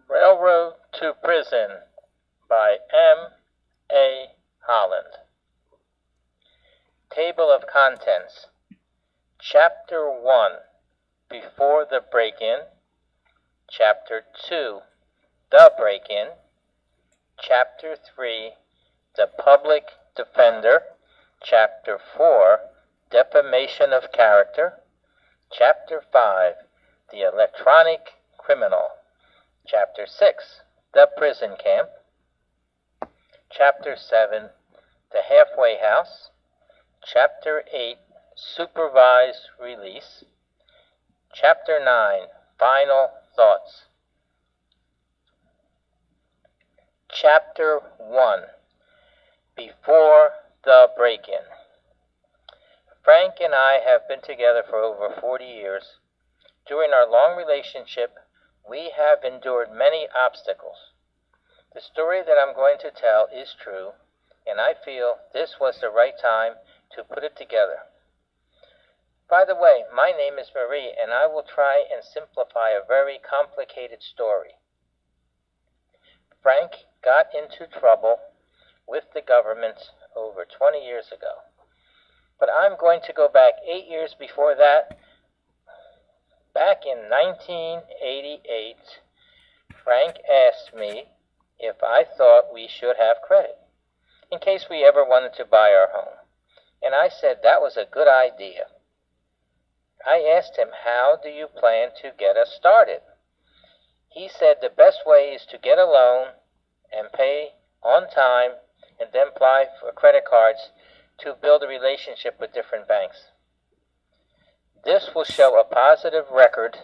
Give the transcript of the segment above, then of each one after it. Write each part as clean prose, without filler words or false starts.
Railroad to Prison by M.A. Holland. Table of Contents. Chapter 1, Before the Break-In. Chapter 2, The Break-In. Chapter 3, The Public Defender. Chapter 4, Defamation of Character. Chapter 5, The Electronic Criminal. Chapter 6, The Prison Camp. Chapter 7, The Halfway House. Chapter 8, Supervised Release. Chapter 9, Final Thoughts. Chapter 1, Before the Break-In. Frank and I have been together for over 40 years. During our long relationship, we have endured many obstacles. The story that I'm going to tell is true, and I feel this was the right time to put it together. By the way, my name is Marie, and I will try and simplify a very complicated story. Frank got into trouble with the government over 20 years ago. But I'm going to go back 8 years before that. Back in 1988, Frank asked me if I thought we should have credit, in case we ever wanted to buy our home. And I said that was a good idea. I asked him, how do you plan to get us started? He said the best way is to get a loan and pay on time and then apply for credit cards to build a relationship with different banks. This will show a positive record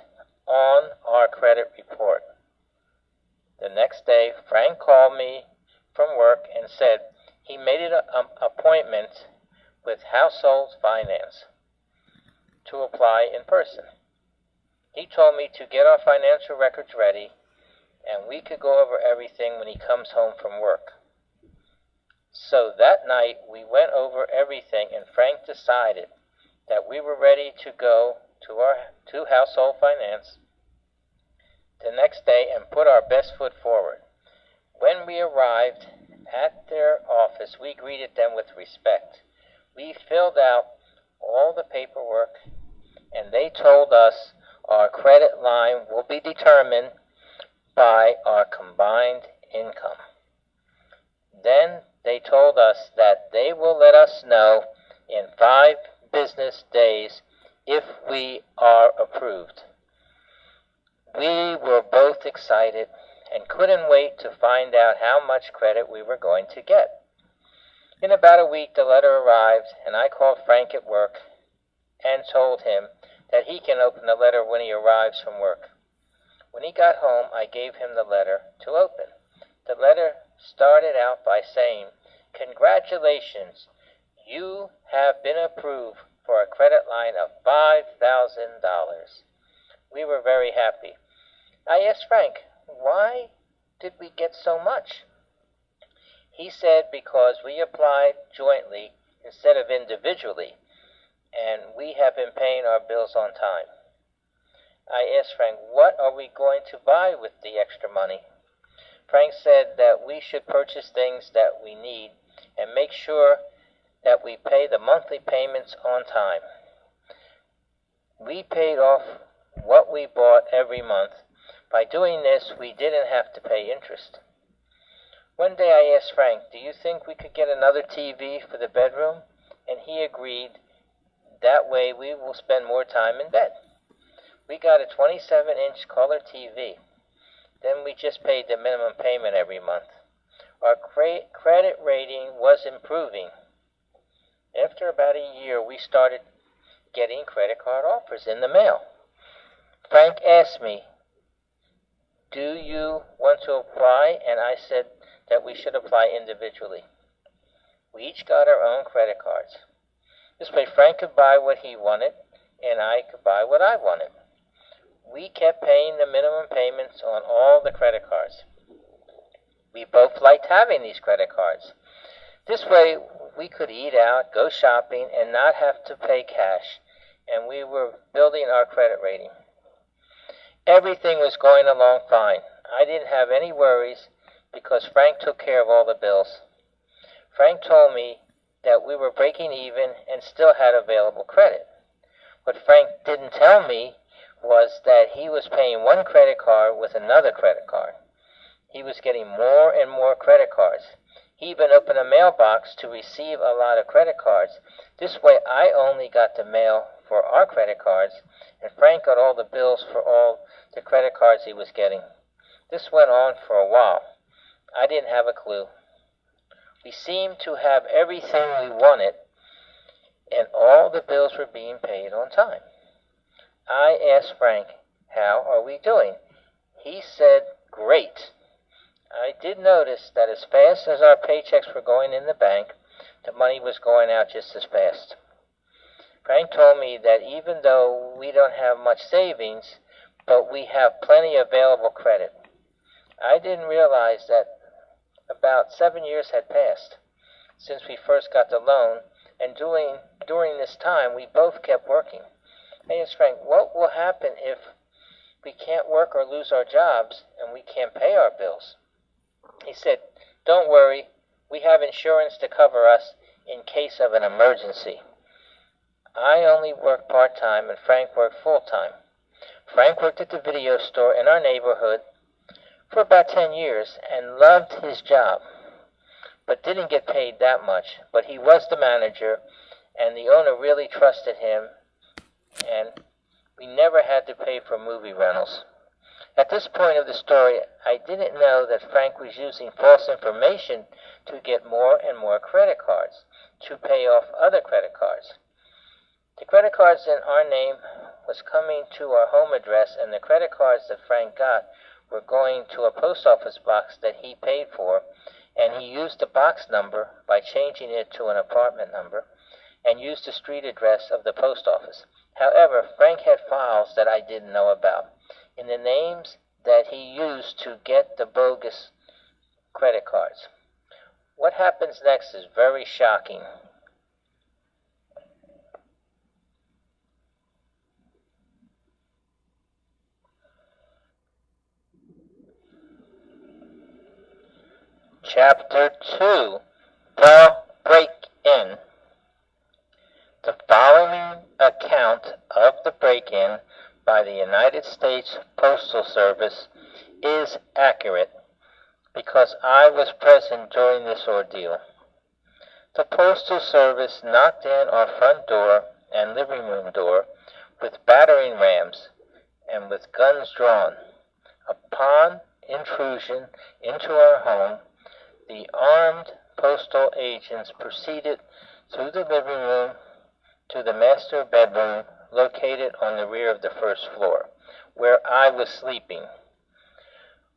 on our credit report. The next day, Frank called me from work and said he made an appointment with Household Finance to apply in person. He told me to get our financial records ready and we could go over everything when he comes home from work. So that night we went over everything and Frank decided that we were ready to go to Household Finance the next day and put our best foot forward. When we arrived at their office, we greeted them with respect. We filled out all the paperwork and they told us our credit line will be determined by our combined income. Then they told us that they will let us know in 5 business days if we are approved. We were both excited and couldn't wait to find out how much credit we were going to get. In about a week, the letter arrived, and I called Frank at work and told him that he can open the letter when he arrives from work. When he got home, I gave him the letter to open. The letter started out by saying, "Congratulations, you have been approved for a credit line of $5,000. We were very happy. I asked Frank, why did we get so much? He said because we applied jointly instead of individually, and we have been paying our bills on time. I asked Frank, what are we going to buy with the extra money? Frank said that we should purchase things that we need and make sure that we pay the monthly payments on time. We paid off what we bought every month. By doing this, we didn't have to pay interest. One day I asked Frank, do you think we could get another TV for the bedroom? And he agreed. That way we will spend more time in bed. We got a 27-inch color TV. Then we just paid the minimum payment every month. Our credit rating was improving. After about a year, we started getting credit card offers in the mail. Frank asked me, do you want to apply? And I said that we should apply individually. We each got our own credit cards. This way Frank could buy what he wanted, and I could buy what I wanted. We kept paying the minimum payments on all the credit cards. We both liked having these credit cards. This way we could eat out, go shopping, and not have to pay cash, and we were building our credit rating. Everything was going along fine. I didn't have any worries because Frank took care of all the bills. Frank told me that we were breaking even and still had available credit. What Frank didn't tell me was that he was paying one credit card with another credit card. He was getting more and more credit cards. He even opened a mailbox to receive a lot of credit cards. This way I only got the mail for our credit cards, and Frank got all the bills for all the credit cards he was getting. This went on for a while. I didn't have a clue. We seemed to have everything we wanted, and all the bills were being paid on time. I asked Frank, "How are we doing?" He said, "Great." I did notice that as fast as our paychecks were going in the bank, the money was going out just as fast. Frank told me that even though we don't have much savings, but we have plenty of available credit. I didn't realize that about 7 years had passed since we first got the loan, and during this time we both kept working. I asked Frank, what will happen if we can't work or lose our jobs and we can't pay our bills? He said, "Don't worry, we have insurance to cover us in case of an emergency." I only worked part-time and Frank worked full-time. Frank worked at the video store in our neighborhood for about 10 years and loved his job, but didn't get paid that much. But he was the manager, and the owner really trusted him, and we never had to pay for movie rentals. At this point of the story, I didn't know that Frank was using false information to get more and more credit cards to pay off other credit cards. The credit cards in our name was coming to our home address, and the credit cards that Frank got were going to a post office box that he paid for, and he used the box number by changing it to an apartment number and used the street address of the post office. However, Frank had files that I didn't know about in the names that he used to get the bogus credit cards. What happens next is very shocking. Chapter 2, The Break-In. The following account of the break-in by the United States Postal Service is accurate because I was present during this ordeal. The Postal Service knocked in our front door and living room door with battering rams and with guns drawn. Upon intrusion into our home, the armed postal agents proceeded through the living room to the master bedroom located on the rear of the first floor, where I was sleeping.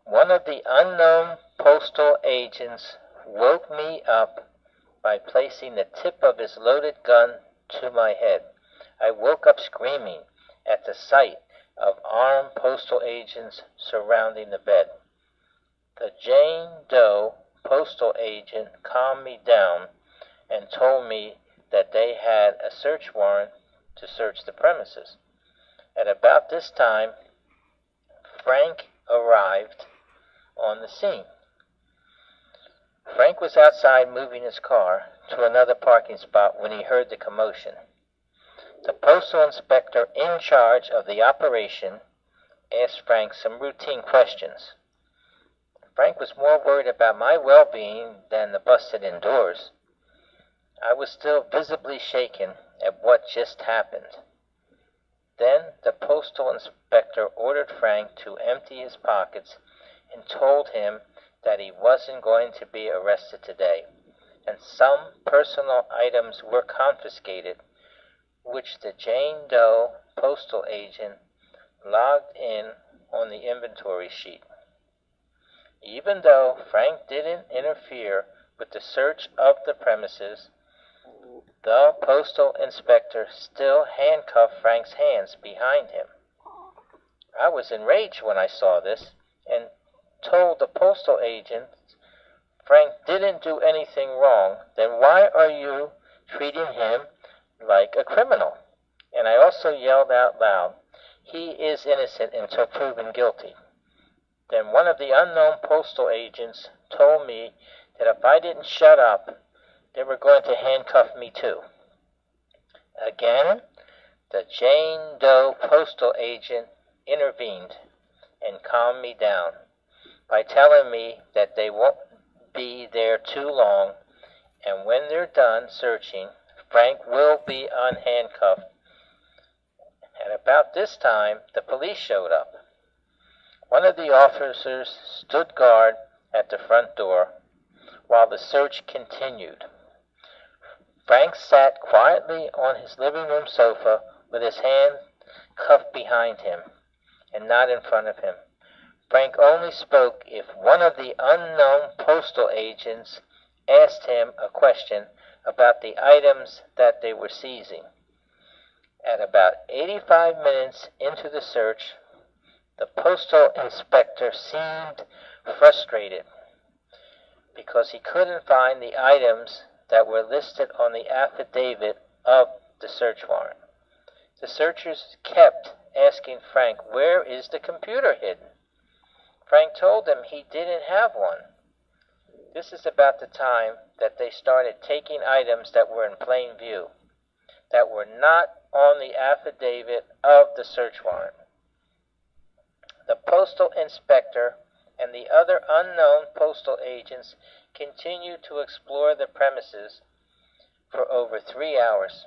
One of the unknown postal agents woke me up by placing the tip of his loaded gun to my head. I woke up screaming at the sight of armed postal agents surrounding the bed. The Jane Doe postal agent calmed me down and told me that they had a search warrant to search the premises. At about this time, Frank arrived on the scene. Frank was outside moving his car to another parking spot when he heard the commotion. The postal inspector in charge of the operation asked Frank some routine questions. Frank was more worried about my well-being than the busted-in doors. I was still visibly shaken at what just happened. Then the postal inspector ordered Frank to empty his pockets and told him that he wasn't going to be arrested today, and some personal items were confiscated, which the Jane Doe postal agent logged in on the inventory sheet. Even though Frank didn't interfere with the search of the premises, the postal inspector still handcuffed Frank's hands behind him. I was enraged when I saw this and told the postal agent, "Frank didn't do anything wrong, then why are you treating him like a criminal?" And I also yelled out loud, "He is innocent until proven guilty." Then one of the unknown postal agents told me that if I didn't shut up, they were going to handcuff me too. Again, the Jane Doe postal agent intervened and calmed me down by telling me that they won't be there too long, and when they're done searching, Frank will be unhandcuffed. At about this time, the police showed up. One of the officers stood guard at the front door while the search continued. Frank sat quietly on his living room sofa with his hand cuffed behind him and not in front of him. Frank only spoke if one of the unknown postal agents asked him a question about the items that they were seizing. At about 85 minutes into the search, the postal inspector seemed frustrated because he couldn't find the items that were listed on the affidavit of the search warrant. The searchers kept asking Frank, "Where is the computer hidden?" Frank told them he didn't have one. This is about the time that they started taking items that were in plain view, that were not on the affidavit of the search warrant. The postal inspector and the other unknown postal agents continued to explore the premises for over 3 hours.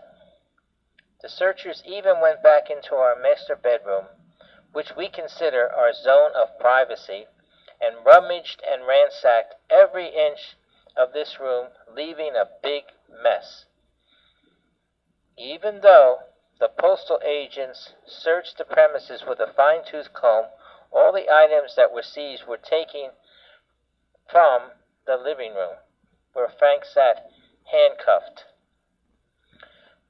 The searchers even went back into our master bedroom, which we consider our zone of privacy, and rummaged and ransacked every inch of this room, leaving a big mess. Even though the postal agents searched the premises with a fine-tooth comb, all the items that were seized were taken from the living room, where Frank sat handcuffed.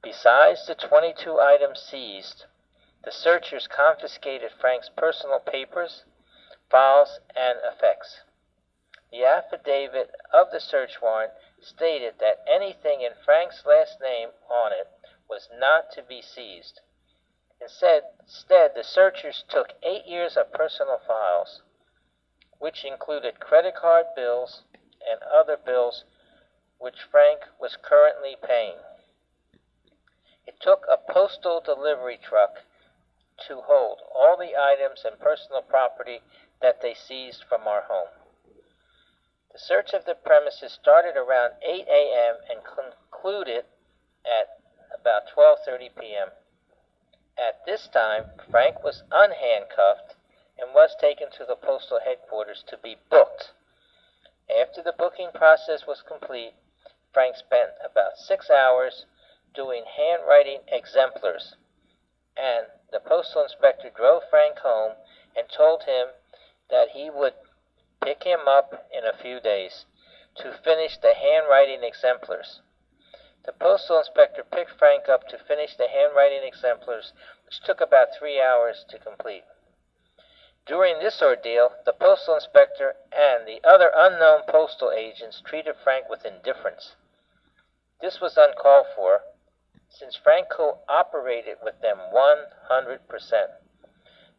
Besides the 22 items seized, the searchers confiscated Frank's personal papers, files, and effects. The affidavit of the search warrant stated that anything in Frank's last name on it was not to be seized. Instead, the searchers took 8 years of personal files, which included credit card bills and other bills which Frank was currently paying. It took a postal delivery truck to hold all the items and personal property that they seized from our home. The search of the premises started around 8 a.m. and concluded at about 12:30 p.m. At this time, Frank was unhandcuffed and was taken to the postal headquarters to be booked. After the booking process was complete, Frank spent about 6 hours doing handwriting exemplars, and the postal inspector drove Frank home and told him that he would pick him up in a few days to finish the handwriting exemplars. The postal inspector picked Frank up to finish the handwriting exemplars, which took about 3 hours to complete. During this ordeal, the postal inspector and the other unknown postal agents treated Frank with indifference. This was uncalled for, since Frank cooperated with them 100%.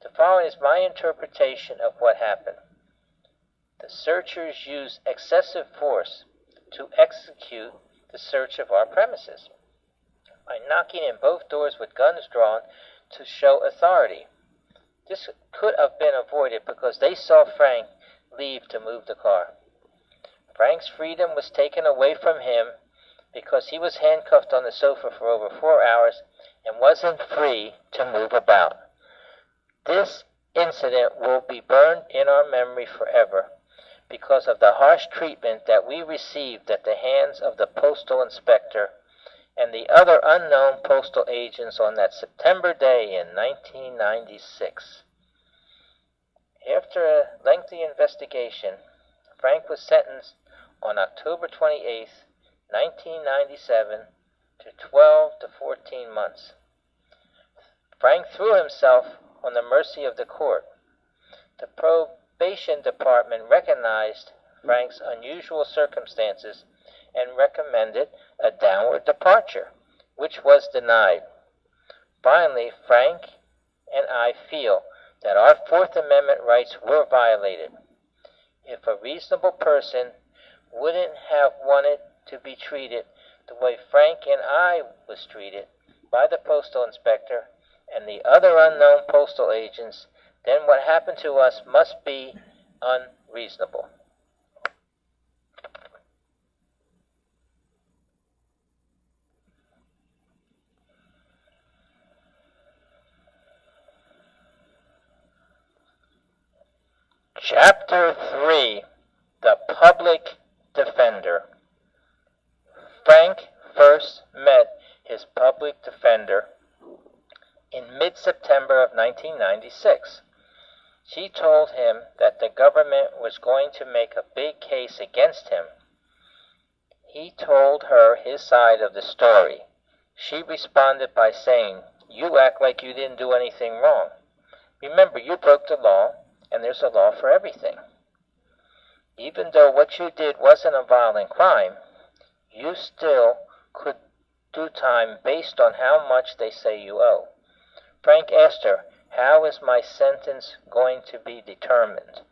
The following is my interpretation of what happened. The searchers used excessive force to execute the search of our premises by knocking in both doors with guns drawn to show authority. This could have been avoided because they saw Frank leave to move the car. Frank's freedom was taken away from him because he was handcuffed on the sofa for over 4 hours and wasn't free to move about. This incident will be burned in our memory forever because of the harsh treatment that we received at the hands of the postal inspector and the other unknown postal agents on that September day in 1996. After a lengthy investigation, Frank was sentenced on October 28, 1997 to 12 to 14 months. Frank threw himself on the mercy of the court. The probation department recognized Frank's unusual circumstances and recommended a downward departure, which was denied. Finally, Frank and I feel that our Fourth Amendment rights were violated. If a reasonable person wouldn't have wanted to be treated the way Frank and I was treated by the postal inspector and the other unknown postal agents, then what happened to us must be unreasonable. Chapter 3, The Public Defender. Frank first met his public defender in mid-September of 1996. She told him that the government was going to make a big case against him. He told her his side of the story. She responded by saying, "You act like you didn't do anything wrong. Remember, you broke the law, and there's a law for everything. Even though what you did wasn't a violent crime, you still could do time based on how much they say you owe." Frank asked her, "How is my sentence going to be determined?"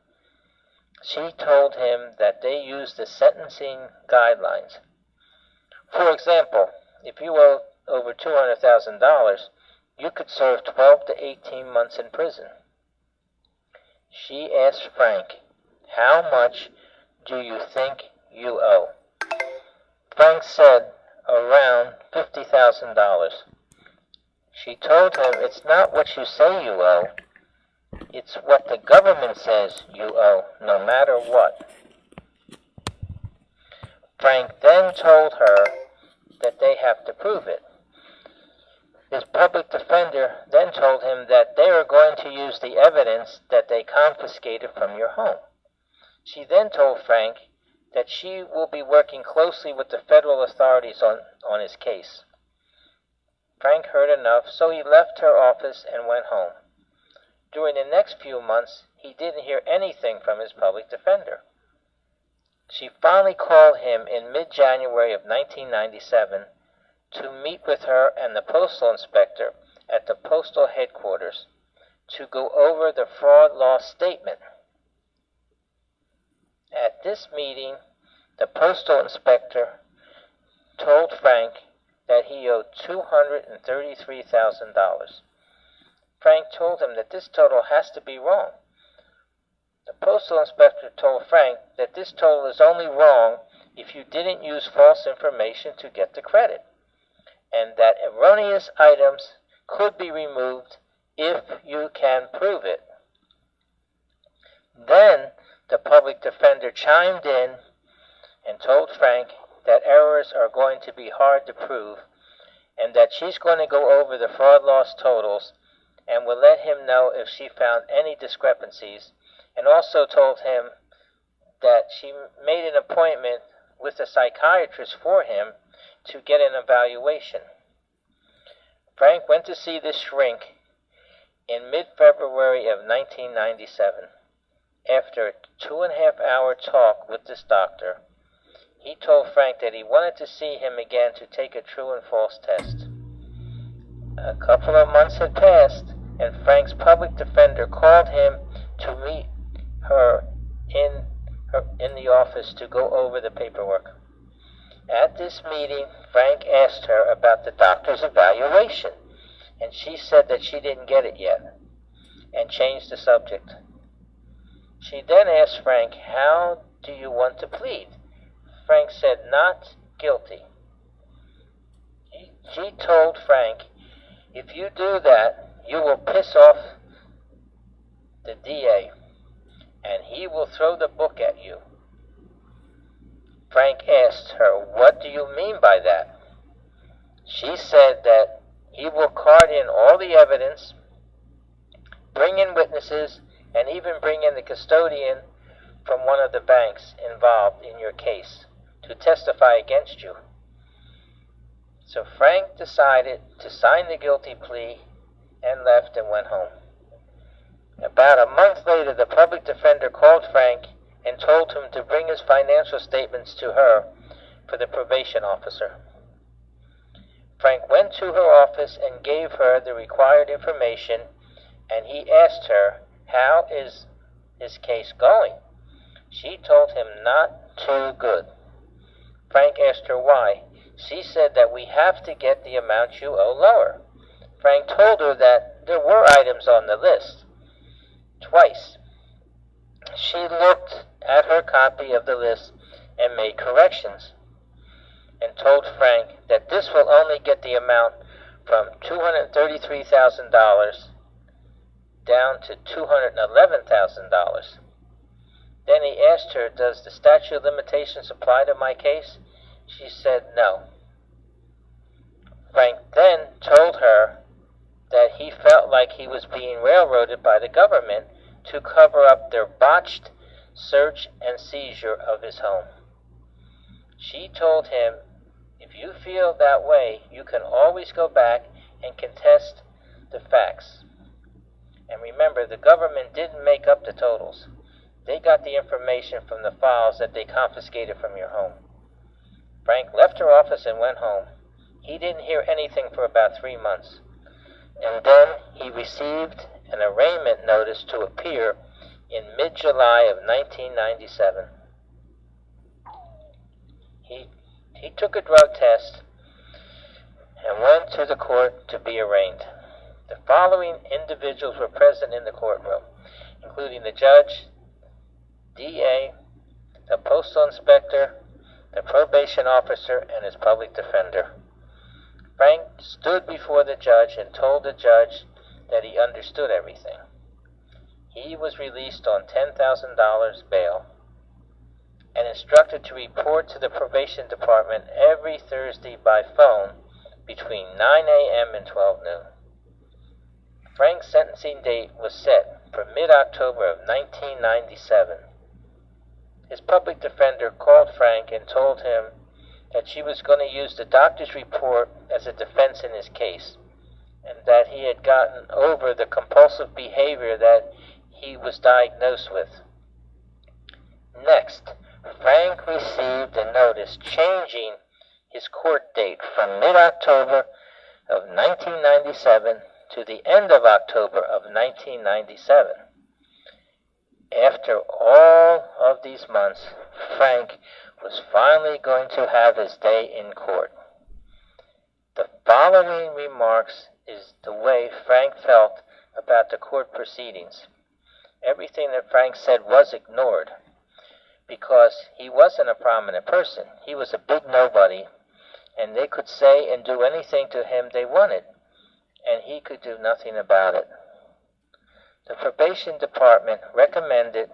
She told him that they used the sentencing guidelines. For example, if you owe over $200,000, you could serve 12 to 18 months in prison. She asked Frank, "How much do you think you owe?" Frank said around $50,000. She told him, "It's not what you say you owe. It's what the government says you owe, no matter what." Frank then told her that they have to prove it. His public defender then told him that they are going to use the evidence that they confiscated from your home. She then told Frank that she will be working closely with the federal authorities on his case. Frank heard enough, so he left her office and went home. During the next few months, he didn't hear anything from his public defender. She finally called him in mid-January of 1997 to meet with her and the postal inspector at the postal headquarters to go over the fraud law statement. At this meeting, the postal inspector told Frank that he owed $233,000. Frank told him that this total has to be wrong. The postal inspector told Frank that this total is only wrong if you didn't use false information to get the credit, and that erroneous items could be removed if you can prove it. Then the public defender chimed in and told Frank that errors are going to be hard to prove and that she's going to go over the fraud loss totals and will let him know if she found any discrepancies, and also told him that she made an appointment with a psychiatrist for him to get an evaluation. Frank went to see this shrink in mid-February of 1997. After a 2.5-hour talk with this doctor, he told Frank that he wanted to see him again to take a true and false test. A couple of months had passed, and Frank's public defender called him to meet her in the office to go over the paperwork. At this meeting, Frank asked her about the doctor's evaluation, and she said that she didn't get it yet, and changed the subject. She then asked Frank, "How do you want to plead?" Frank said, "Not guilty." She told Frank, "If you do that, you will piss off the DA, and he will throw the book at you." Frank asked her, "What do you mean by that?" She said that he will card in all the evidence, bring in witnesses, and even bring in the custodian from one of the banks involved in your case to testify against you. So Frank decided to sign the guilty plea and left and went home. About a month later, the public defender called Frank and told him to bring his financial statements to her for the probation officer. Frank went to her office and gave her the required information, and he asked her, "How is his case going?" She told him not too good. Frank asked her why. She said that we have to get the amount you owe lower. Frank told her that there were items on the list. Twice. She looked at her copy of the list and made corrections, and told Frank that this will only get the amount from $233,000 down to $211,000. Then he asked her, "Does the statute of limitations apply to my case?" She said no. Frank then told her that he felt like he was being railroaded by the government to cover up their botched search and seizure of his home. She told him, "If you feel that way, you can always go back and contest the facts. And remember, the government didn't make up the totals. They got the information from the files that they confiscated from your home." Frank left her office and went home. He didn't hear anything for about 3 months. And then he received an arraignment notice to appear in mid-July of 1997. He took a drug test and went to the court to be arraigned. The following individuals were present in the courtroom, including the judge, DA, the postal inspector, the probation officer, and his public defender. Frank stood before the judge and told the judge that he understood everything. He was released on $10,000 bail and instructed to report to the probation department every Thursday by phone between 9 a.m. and 12 noon. Frank's sentencing date was set for mid-October of 1997. His public defender called Frank and told him that she was going to use the doctor's report as a defense in his case, and that he had gotten over the compulsive behavior that he was diagnosed with. Next, Frank received a notice changing his court date from mid-October of 1997 to the end of October of 1997. After all of these months, Frank was finally going to have his day in court. The following remarks is the way Frank felt about the court proceedings. Everything that Frank said was ignored because he wasn't a prominent person. He was a big nobody, and they could say and do anything to him they wanted, and he could do nothing about it. The probation department recommended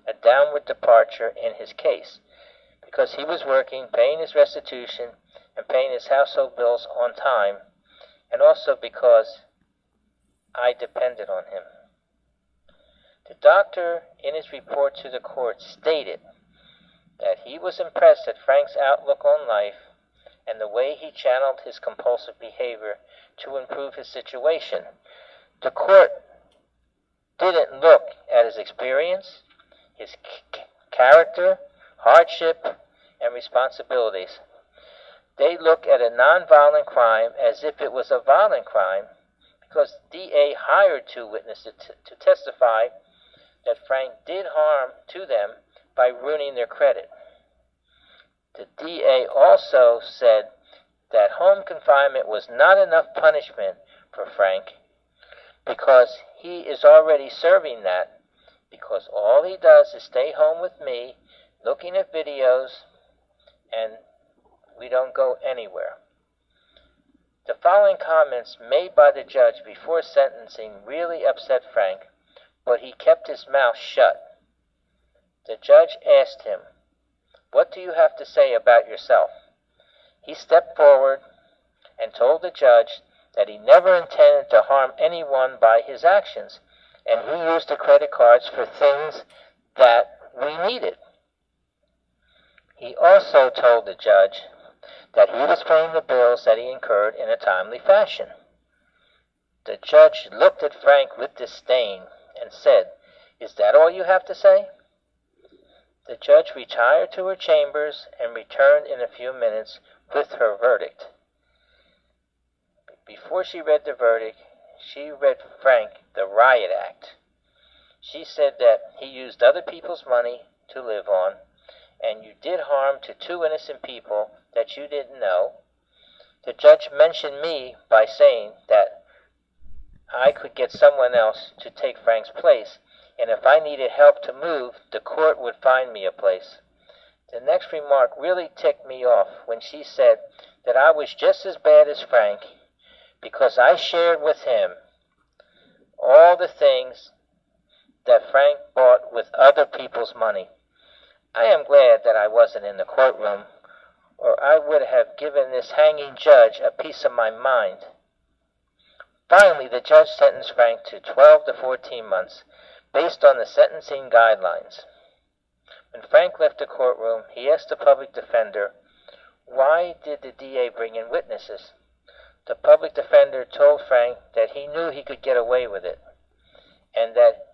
a downward departure in his case because he was working, paying his restitution, and paying his household bills on time, and also because I depended on him. The doctor, in his report to the court, stated that he was impressed at Frank's outlook on life and the way he channeled his compulsive behavior to improve his situation. The court didn't look at his experience, his character, hardship, and responsibilities. They look at a nonviolent crime as if it was a violent crime because DA hired 2 witnesses to testify that Frank did harm to them by ruining their credit. The DA also said that home confinement was not enough punishment for Frank because he is already serving that, because all he does is stay home with me, looking at videos, and we don't go anywhere. The following comments made by the judge before sentencing really upset Frank, but he kept his mouth shut. The judge asked him, "What do you have to say about yourself?" He stepped forward and told the judge that he never intended to harm anyone by his actions, and he used the credit cards for things that we needed. He also told the judge that he was paying the bills that he incurred in a timely fashion. The judge looked at Frank with disdain and said, "Is that all you have to say?" The judge retired to her chambers and returned in a few minutes with her verdict. Before she read the verdict, she read Frank the Riot Act. She said that he used other people's money to live on, and you did harm to 2 innocent people that you didn't know. The judge mentioned me by saying that I could get someone else to take Frank's place, and if I needed help to move, the court would find me a place. The next remark really ticked me off when she said that I was just as bad as Frank because I shared with him all the things that Frank bought with other people's money. I am glad that I wasn't in the courtroom, or I would have given this hanging judge a piece of my mind. Finally, the judge sentenced Frank to 12 to 14 months, based on the sentencing guidelines. When Frank left the courtroom, he asked the public defender, why did the DA bring in witnesses? The public defender told Frank that he knew he could get away with it, and that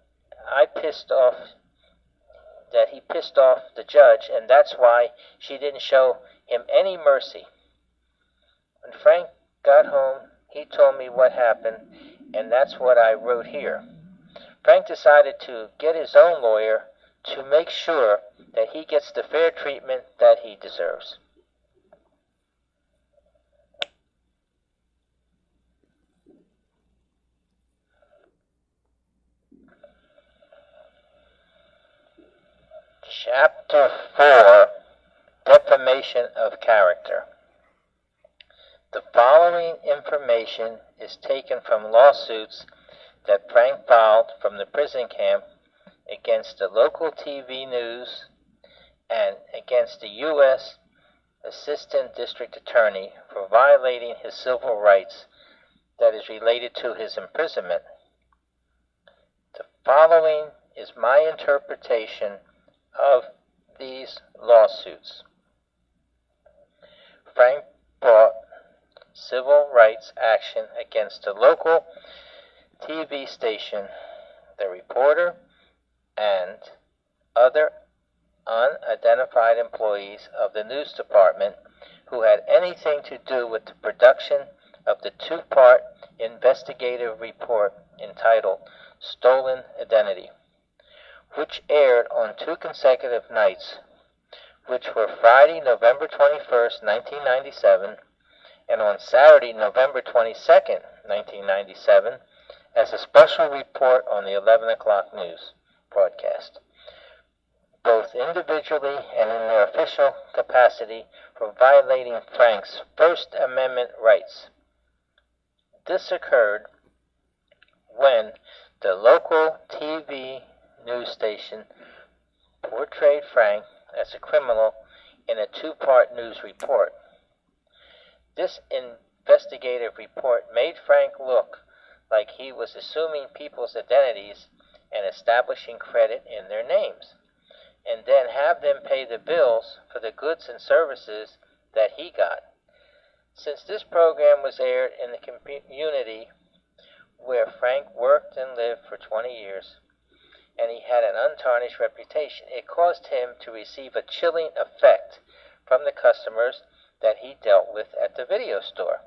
he pissed off the judge, and that's why she didn't show him any mercy. When Frank got home, he told me what happened, and that's what I wrote here. Frank decided to get his own lawyer to make sure that he gets the fair treatment that he deserves. Chapter 4, Defamation of Character. The following information is taken from lawsuits that Frank filed from the prison camp against the local TV news and against the U.S. Assistant District Attorney for violating his civil rights that is related to his imprisonment. The following is my interpretation of these lawsuits. Frank brought civil rights action against the local TV station, the reporter, and other unidentified employees of the news department who had anything to do with the production of the 2-part investigative report entitled Stolen Identity, which aired on 2 consecutive nights, which were Friday, November 21st, 1997, and on Saturday, November 22nd, 1997, as a special report on the 11 o'clock news broadcast, both individually and in their official capacity for violating Frank's First Amendment rights. This occurred when the local TV news station portrayed Frank as a criminal in a 2-part news report. This investigative report made Frank look like he was assuming people's identities and establishing credit in their names, and then have them pay the bills for the goods and services that he got. Since this program was aired in the community where Frank worked and lived for 20 years, and he had an untarnished reputation, it caused him to receive a chilling effect from the customers that he dealt with at the video store,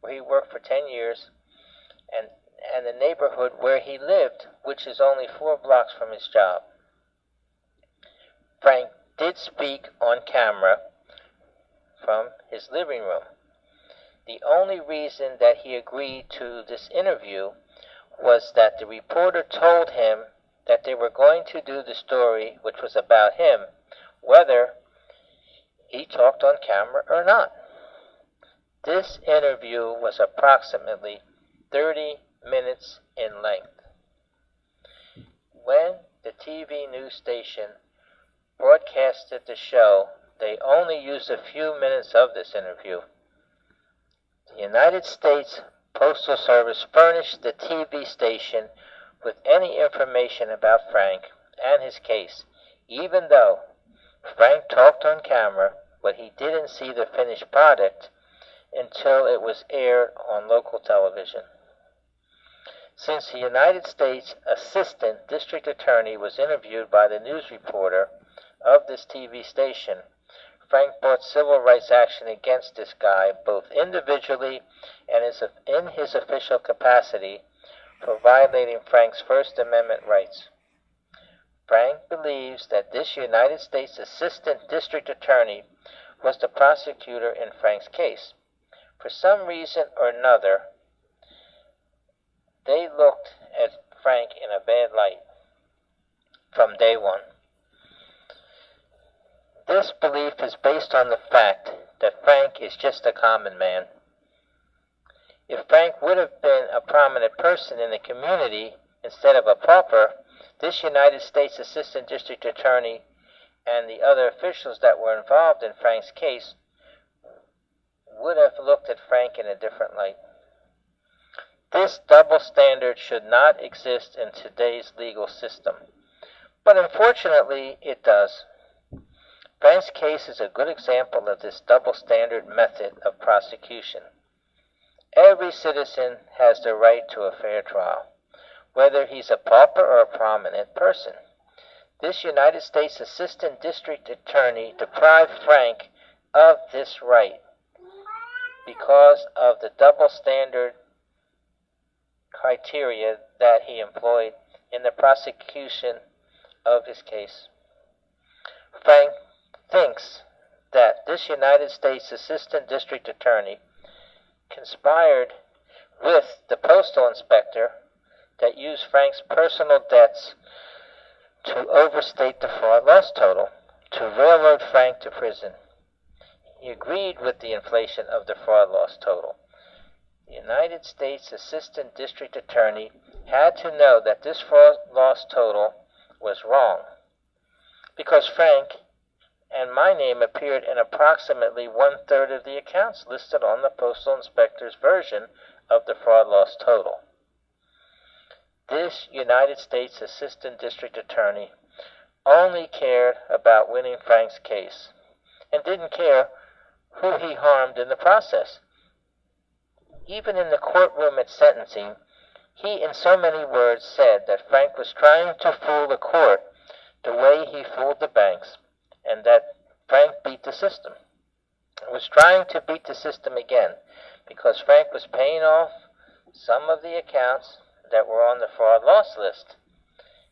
where he worked for 10 years, and the neighborhood where he lived, which is only 4 blocks from his job. Frank did speak on camera from his living room. The only reason that he agreed to this interview was that the reporter told him that they were going to do the story, which was about him, whether he talked on camera or not. This interview was approximately 30 minutes in length. When the TV news station broadcasted the show, they only used a few minutes of this interview. The United States Postal Service furnished the TV station with any information about Frank and his case, even though Frank talked on camera, but he didn't see the finished product until it was aired on local television. Since the United States Assistant District Attorney was interviewed by the news reporter of this TV station, Frank brought civil rights action against this guy, both individually and in his official capacity, for violating Frank's First Amendment rights. Frank believes that this United States Assistant District Attorney was the prosecutor in Frank's case. For some reason or another, they looked at Frank in a bad light from day one. This belief is based on the fact that Frank is just a common man. If Frank would have been a prominent person in the community instead of a pauper, this United States Assistant District Attorney and the other officials that were involved in Frank's case would have looked at Frank in a different light. This double standard should not exist in today's legal system, but unfortunately it does. Frank's case is a good example of this double standard method of prosecution. Every citizen has the right to a fair trial, whether he's a pauper or a prominent person. This United States Assistant District Attorney deprived Frank of this right because of the double standard criteria that he employed in the prosecution of his case. Frank thinks that this United States Assistant District Attorney conspired with the postal inspector that used Frank's personal debts to overstate the fraud loss total, to railroad Frank to prison. He agreed with the inflation of the fraud loss total. The United States Assistant District Attorney had to know that this fraud loss total was wrong, because Frank and my name appeared in approximately 1/3 of the accounts listed on the postal inspector's version of the fraud loss total. This United States Assistant District Attorney only cared about winning Frank's case and didn't care who he harmed in the process. Even in the courtroom at sentencing, he in so many words said that Frank was trying to fool the court the way he fooled the banks, and that Frank beat the system. He was trying to beat the system again because Frank was paying off some of the accounts that were on the fraud loss list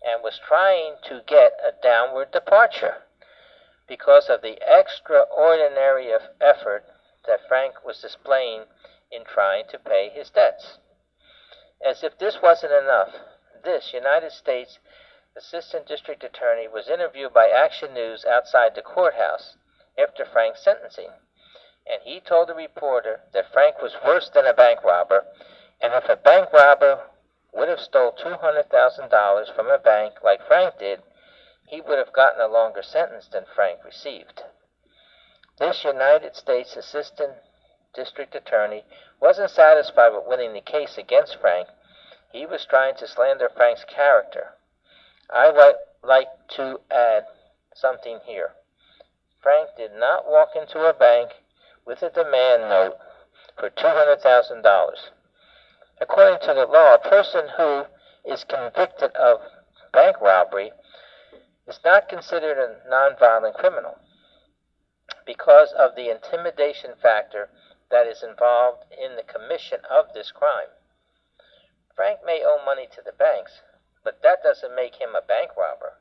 and was trying to get a downward departure because of the extraordinary effort that Frank was displaying in trying to pay his debts. As if this wasn't enough, this United States Assistant District Attorney was interviewed by Action News outside the courthouse after Frank's sentencing, and he told the reporter that Frank was worse than a bank robber, and if a bank robber would have stole $200,000 from a bank like Frank did, he would have gotten a longer sentence than Frank received. This United States Assistant District Attorney wasn't satisfied with winning the case against Frank. He was trying to slander Frank's character. I would like to add something here. Frank did not walk into a bank with a demand note for $200,000. According to the law, a person who is convicted of bank robbery is not considered a nonviolent criminal because of the intimidation factor that is involved in the commission of this crime. Frank may owe money to the banks, but that doesn't make him a bank robber.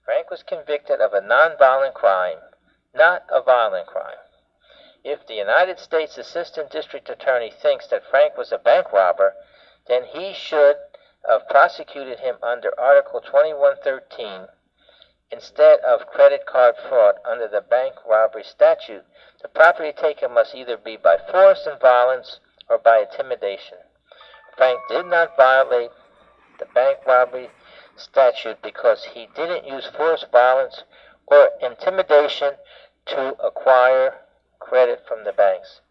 Frank was convicted of a nonviolent crime, not a violent crime. If the United States Assistant District Attorney thinks that Frank was a bank robber, then he should have prosecuted him under Article 2113 instead of credit card fraud under the bank robbery statute. The property taken must either be by force and violence or by intimidation. Frank did not violate the bank robbery statute because he didn't use force, violence, or intimidation to acquire credit from the banks.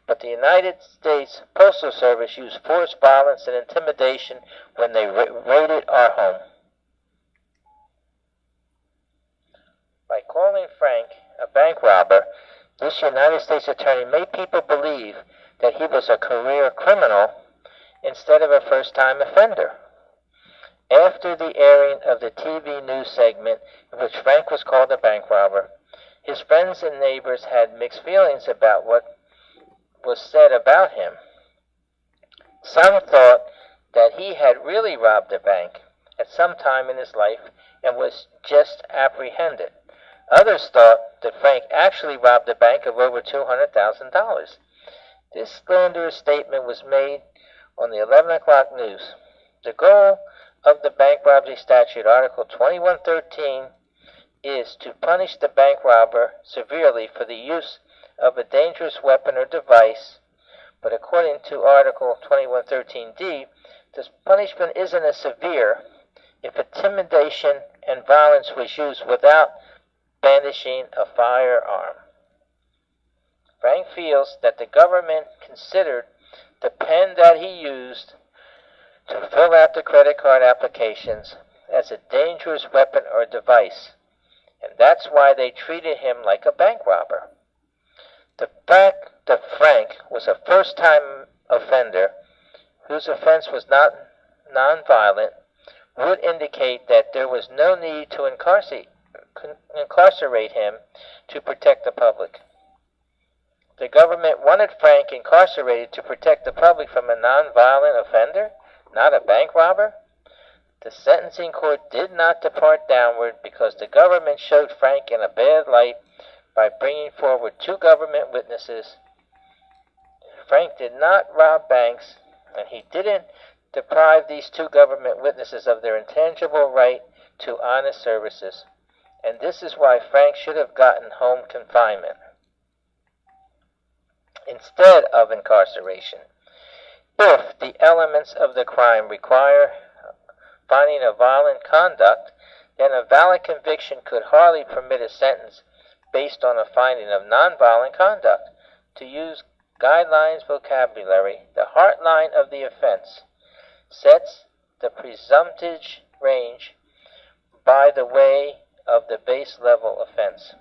But the United States Postal Service used force, violence, and intimidation when they raided our home. By calling Frank a bank robber, this United States Attorney made people believe that he was a career criminal instead of a first-time offender. After the airing of the TV news segment in which Frank was called a bank robber, his friends and neighbors had mixed feelings about what was said about him. Some thought that he had really robbed a bank at some time in his life and was just apprehended. Others thought that Frank actually robbed a bank of over $200,000. This slanderous statement was made on the 11 o'clock news. The goal of the Bank Robbery Statute, Article 2113, is to punish the bank robber severely for the use of a dangerous weapon or device, but according to Article 2113D, this punishment isn't as severe if intimidation and violence was used without brandishing a firearm. Frank feels that the government considered the pen that he used to fill out the credit card applications as a dangerous weapon or device, and that's why they treated him like a bank robber. The fact that Frank was a first-time offender whose offense was not nonviolent would indicate that there was no need to incarcerate him to protect the public. The government wanted Frank incarcerated to protect the public from a nonviolent offender, not a bank robber. The sentencing court did not depart downward because the government showed Frank in a bad light by bringing forward two government witnesses. Frank did not rob banks, and he didn't deprive these two government witnesses of their intangible right to honest services. And this is why Frank should have gotten home confinement instead of incarceration. If the elements of the crime require finding of violent conduct, then a valid conviction could hardly permit a sentence based on a finding of nonviolent conduct. To use guidelines vocabulary, the heart line of the offense sets the presumptive range by the way of the base level offense.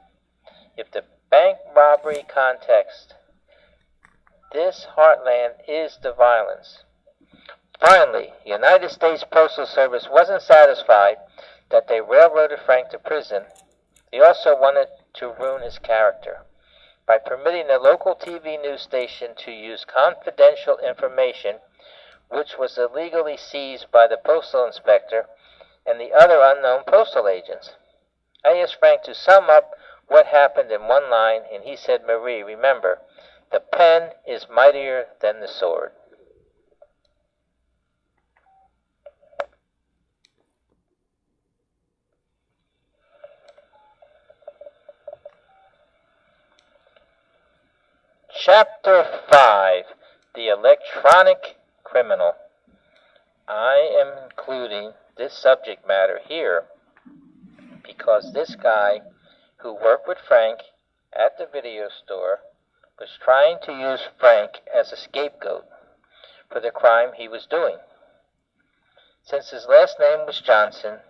If the bank robbery context, this heartland is the violence. Finally, the United States Postal Service wasn't satisfied that they railroaded Frank to prison. They also wanted to ruin his character by permitting a local TV news station to use confidential information which was illegally seized by the postal inspector and the other unknown postal agents. I asked Frank to sum up what happened in one line, and he said, "Marie, remember, the pen is mightier than the sword." Chapter 5, The Electronic Criminal. I am including this subject matter here because this guy who worked with Frank at the video store was trying to use Frank as a scapegoat for the crime he was doing. Since his last name was Johnson,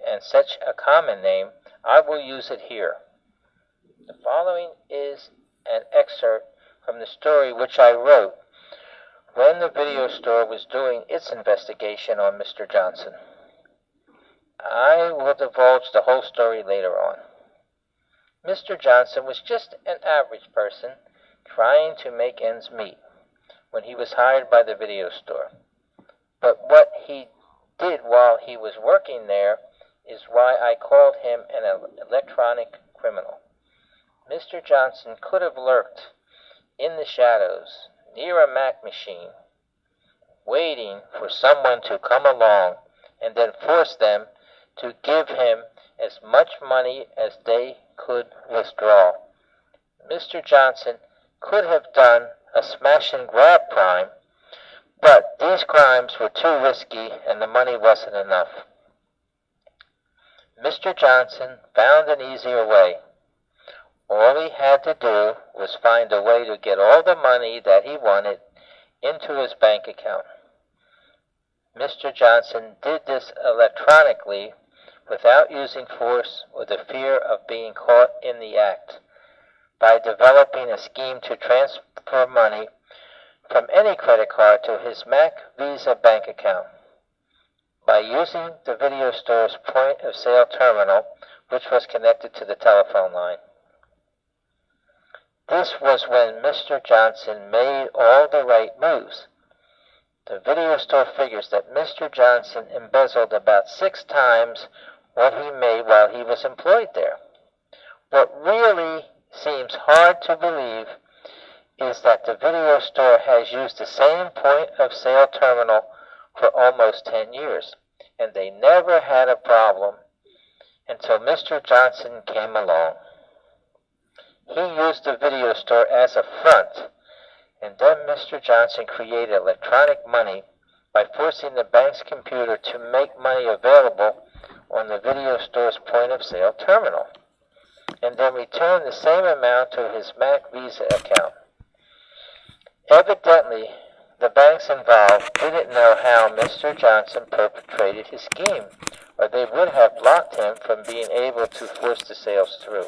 and such a common name, I will use it here. The following is an excerpt from the story which I wrote when the video store was doing its investigation on Mr. Johnson. I will divulge the whole story later on. Mr. Johnson was just an average person trying to make ends meet when he was hired by the video store. But what he did while he was working there is why I called him an electronic criminal. Mr. Johnson could have lurked in the shadows near a Mac machine, waiting for someone to come along and then force them to give him as much money as they could withdraw. Mr. Johnson could have done a smash and grab crime, but these crimes were too risky and the money wasn't enough. Mr. Johnson found an easier way. All he had to do was find a way to get all the money that he wanted into his bank account. Mr. Johnson did this electronically without using force or the fear of being caught in the act, by developing a scheme to transfer money from any credit card to his Mac Visa bank account, by using the video store's point-of-sale terminal, which was connected to the telephone line. This was when Mr. Johnson made all the right moves. The video store figures that Mr. Johnson embezzled about 6 times what he made while he was employed there. What really seems hard to believe is that the video store has used the same point-of-sale terminal for almost 10 years, and they never had a problem until Mr. Johnson came along. He used the video store as a front, and then Mr. Johnson created electronic money by forcing the bank's computer to make money available on the video store's point-of-sale terminal, and then return the same amount to his Mac Visa account. Evidently, the banks involved didn't know how Mr. Johnson perpetrated his scheme, or they would have blocked him from being able to force the sales through.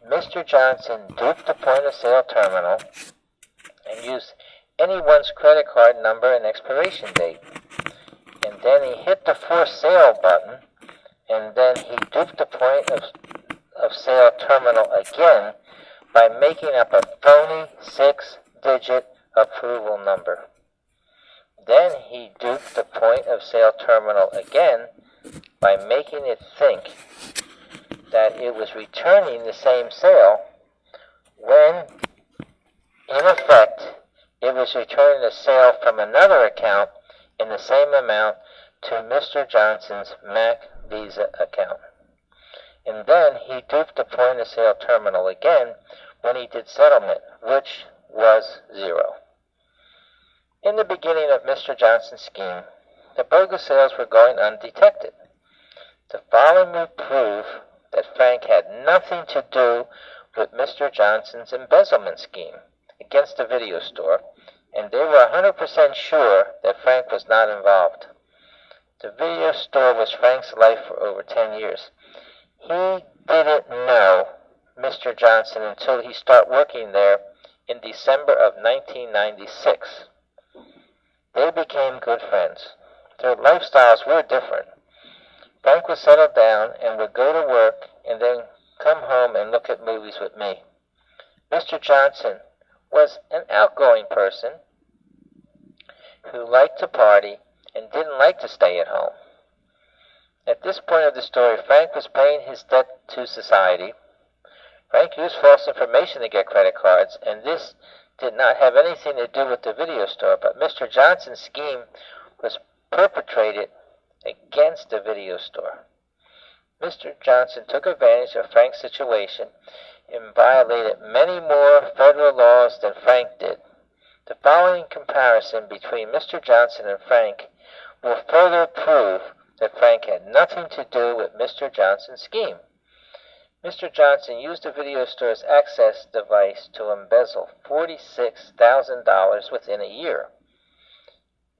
Mr. Johnson duped the point-of-sale terminal and used anyone's credit card number and expiration date. And then he hit the for sale button, and then he duped the point-of-sale terminal again by making up a phony 6-digit approval number. Then he duped the point-of-sale terminal again by making it think that it was returning the same sale when, in effect, it was returning a sale from another account in the same amount to Mr. Johnson's Mac Visa account. And then he duped the point-of-sale terminal again when he did settlement, which was 0. In the beginning of Mr. Johnson's scheme, the bogus sales were going undetected. The following would prove that Frank had nothing to do with Mr. Johnson's embezzlement scheme against the video store, and they were 100% sure that Frank was not involved. The video store was Frank's life for over 10 years. He didn't know Mr. Johnson until he started working there in December of 1996. They became good friends. Their lifestyles were different. Frank would settle down and would go to work and then come home and look at movies with me. Mr. Johnson was an outgoing person who liked to party and didn't like to stay at home. At this point of the story, Frank was paying his debt to society. Frank used false information to get credit cards, and this did not have anything to do with the video store, but Mr. Johnson's scheme was perpetrated against the video store. Mr. Johnson took advantage of Frank's situation and violated many more federal laws than Frank did. The following comparison between Mr. Johnson and Frank will further prove that Frank had nothing to do with Mr. Johnson's scheme. Mr. Johnson used the video store's access device to embezzle $46,000 within a year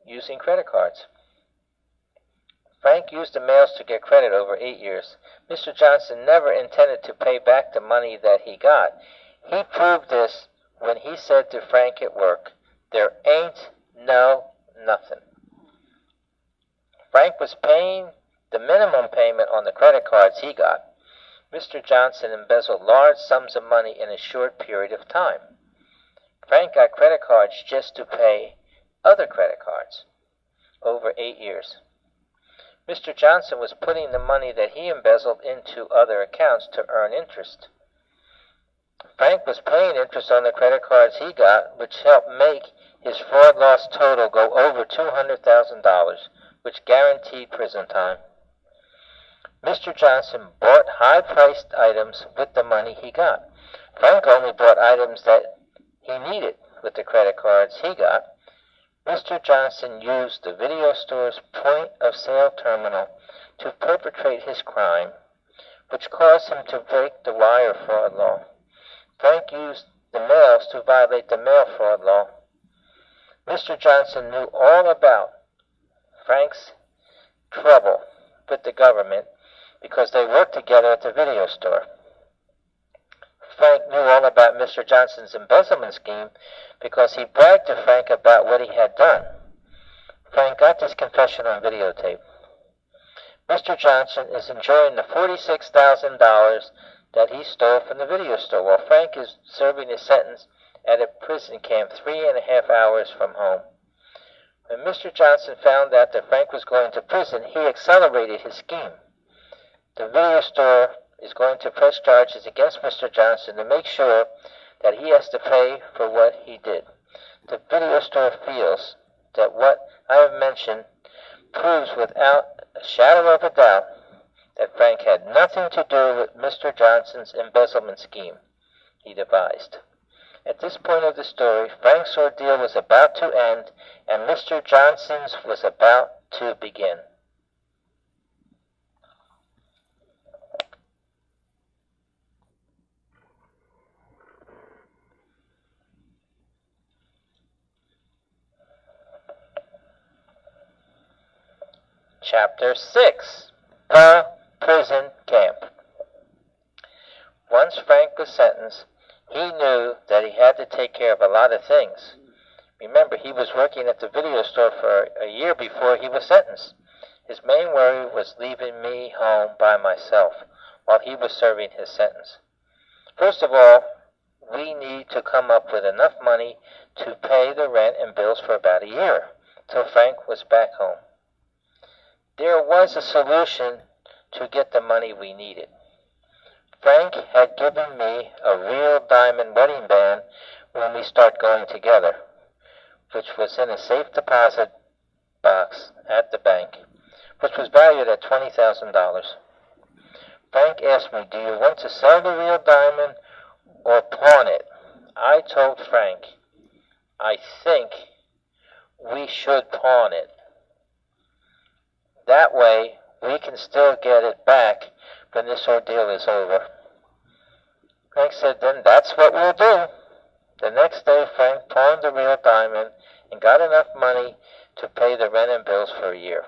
using credit cards. Frank used the mails to get credit over 8 years. Mr. Johnson never intended to pay back the money that he got. He proved this when he said to Frank at work, "There ain't no nothing." Frank was paying the minimum payment on the credit cards he got. Mr. Johnson embezzled large sums of money in a short period of time. Frank got credit cards just to pay other credit cards over 8 years. Mr. Johnson was putting the money that he embezzled into other accounts to earn interest. Frank was paying interest on the credit cards he got, which helped make his fraud loss total go over $200,000, which guaranteed prison time. Mr. Johnson bought high-priced items with the money he got. Frank only bought items that he needed with the credit cards he got. Mr. Johnson used the video store's point-of-sale terminal to perpetrate his crime, which caused him to break the wire fraud law. Frank used the mails to violate the mail fraud law. Mr. Johnson knew all about Frank's trouble with the government because they worked together at the video store. Frank knew all about Mr. Johnson's embezzlement scheme because he bragged to Frank about what he had done. Frank got this confession on videotape. Mr. Johnson is enjoying the $46,000 that he stole from the video store while Frank is serving his sentence at a prison camp 3.5 hours from home. When Mr. Johnson found out that Frank was going to prison, he accelerated his scheme. The video store is going to press charges against Mr. Johnson to make sure that he has to pay for what he did. The video store feels that what I have mentioned proves without a shadow of a doubt that Frank had nothing to do with Mr. Johnson's embezzlement scheme he devised. At this point of the story, Frank's ordeal was about to end, and Mr. Johnson's was about to begin. Chapter 6. The Prison Camp. Once Frank was sentenced, he knew that he had to take care of a lot of things. Remember, he was working at the video store for a year before he was sentenced. His main worry was leaving me home by myself while he was serving his sentence. First of all, we need to come up with enough money to pay the rent and bills for about a year, till Frank was back home. There was a solution to get the money we needed. Frank had given me a real diamond wedding band when we started going together, which was in a safe deposit box at the bank, which was valued at $20,000. Frank asked me, "Do you want to sell the real diamond or pawn it?" I told Frank, "I think we should pawn it. That way, we can still get it back when this ordeal is over." Frank said, "Then that's what we'll do." The next day, Frank pawned the real diamond and got enough money to pay the rent and bills for a year.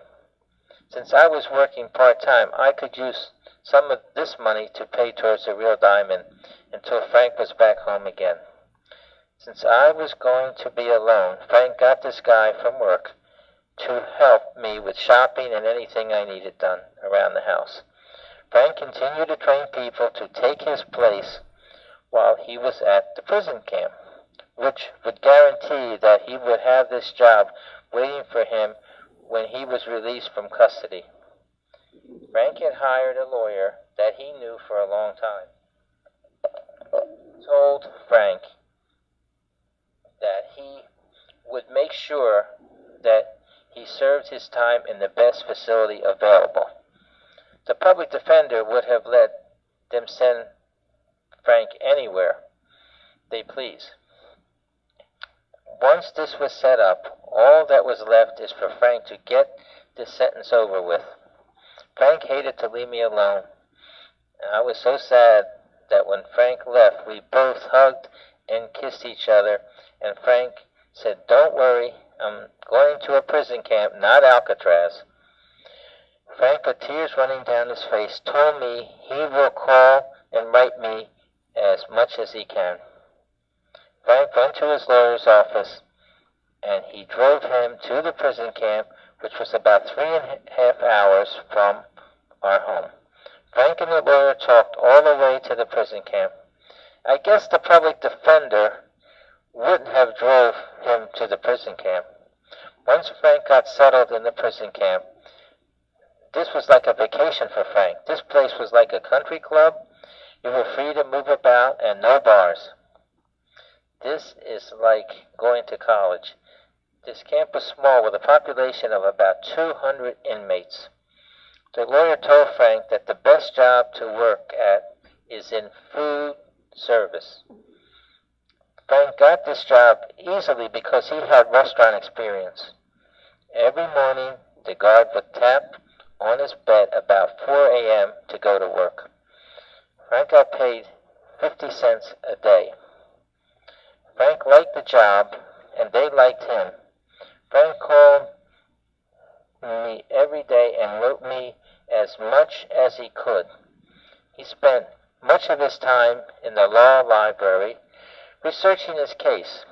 Since I was working part-time, I could use some of this money to pay towards the real diamond until Frank was back home again. Since I was going to be alone, Frank got this guy from work to help me with shopping and anything I needed done around the house. Frank continued to train people to take his place while he was at the prison camp, which would guarantee that he would have this job waiting for him when he was released from custody. Frank had hired a lawyer that he knew for a long time. Told Frank that he would make sure that he served his time in the best facility available. The public defender would have let them send Frank anywhere they please. Once this was set up, all that was left is for Frank to get this sentence over with. Frank hated to leave me alone, and I was so sad that when Frank left, we both hugged and kissed each other, and Frank said, "Don't worry, I'm going to a prison camp, not Alcatraz." Frank, with tears running down his face, told me he will call and write me as much as he can. Frank went to his lawyer's office, and he drove him to the prison camp, which was about 3.5 hours from our home. Frank and the lawyer talked all the way to the prison camp. I guess the public defender wouldn't have drove him to the prison camp. Once Frank got settled in the prison camp, this was like a vacation for Frank. This place was like a country club. You were free to move about and no bars. This is like going to college. This camp was small with a population of about 200 inmates. The lawyer told Frank that the best job to work at is in food service. Frank got this job easily because he had restaurant experience. Every morning, the guard would tap on his bed about 4 a.m. to go to work. Frank got paid 50 cents a day. Frank liked the job, and they liked him. Frank called me every day and wrote me as much as he could. He spent much of his time in the law library researching his case.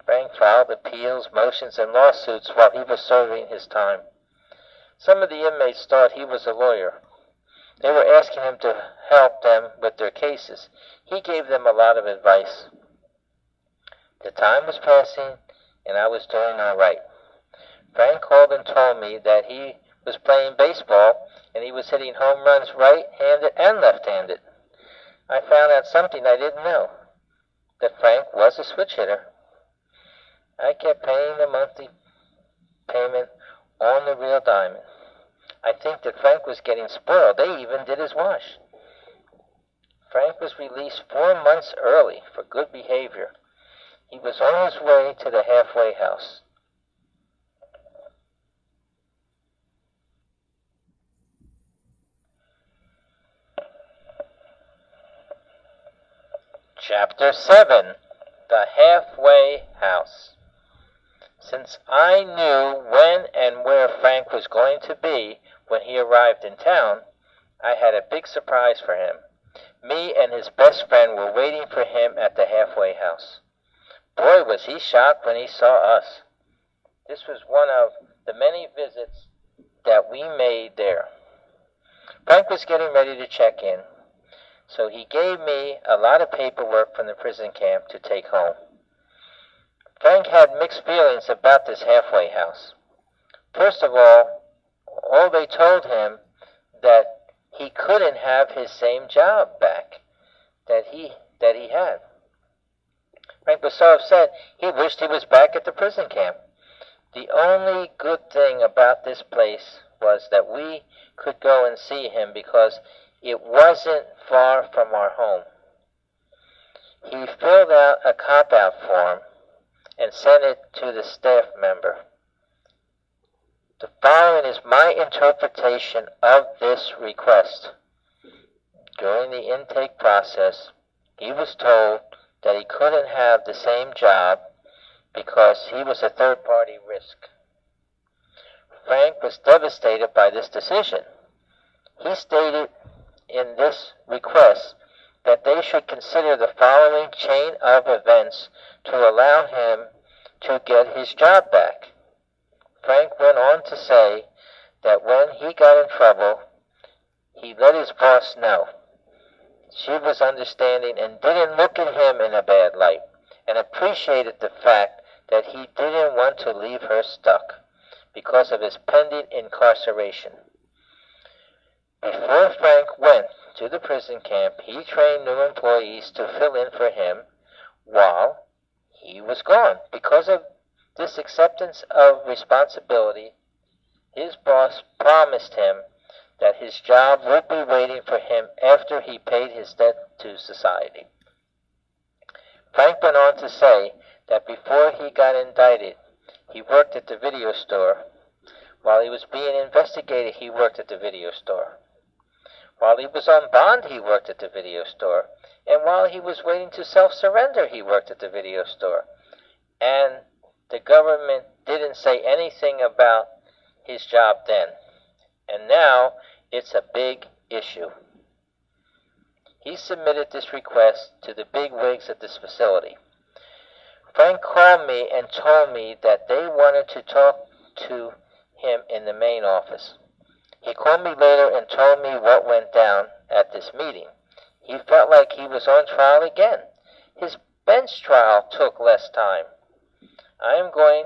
Frank filed appeals, motions, and lawsuits while he was serving his time. Some of the inmates thought he was a lawyer. They were asking him to help them with their cases. He gave them a lot of advice. The time was passing, and I was doing all right. Frank called and told me that he was playing baseball and he was hitting home runs right-handed and left-handed. I found out something I didn't know, that Frank was a switch hitter. I kept paying the monthly payment on the real diamond. I think that Frank was getting spoiled. They even did his wash. Frank was released 4 months early for good behavior. He was on his way to the halfway house. Chapter 7, The Halfway House. Since I knew when and where Frank was going to be when he arrived in town, I had a big surprise for him. Me and his best friend were waiting for him at the halfway house. Boy, was he shocked when he saw us. This was one of the many visits that we made there. Frank was getting ready to check in, so he gave me a lot of paperwork from the prison camp to take home. Frank had mixed feelings about this halfway house. First of all they told him that he couldn't have his same job back that he had. Frank was so upset, he wished he was back at the prison camp. The only good thing about this place was that we could go and see him because it wasn't far from our home. He filled out a cop-out form and sent it to the staff member. The following is my interpretation of this request. During the intake process, he was told that he couldn't have the same job because he was a third-party risk. Frank was devastated by this decision. He stated in this request that they should consider the following chain of events to allow him to get his job back. Frank went on to say that when he got in trouble, he let his boss know. She was understanding and didn't look at him in a bad light, and appreciated the fact that he didn't want to leave her stuck because of his pending incarceration. Before Frank went to the prison camp, he trained new employees to fill in for him while he was gone. Because of this acceptance of responsibility, his boss promised him that his job would be waiting for him after he paid his debt to society. Frank went on to say that before he got indicted, he worked at the video store. While he was being investigated, he worked at the video store. While he was on bond, he worked at the video store. And while he was waiting to self-surrender, he worked at the video store. And the government didn't say anything about his job then. And now it's a big issue. He submitted this request to the big wigs at this facility. Frank called me and told me that they wanted to talk to him in the main office. He called me later and told me what went down at this meeting. He felt like he was on trial again. His bench trial took less time. I am going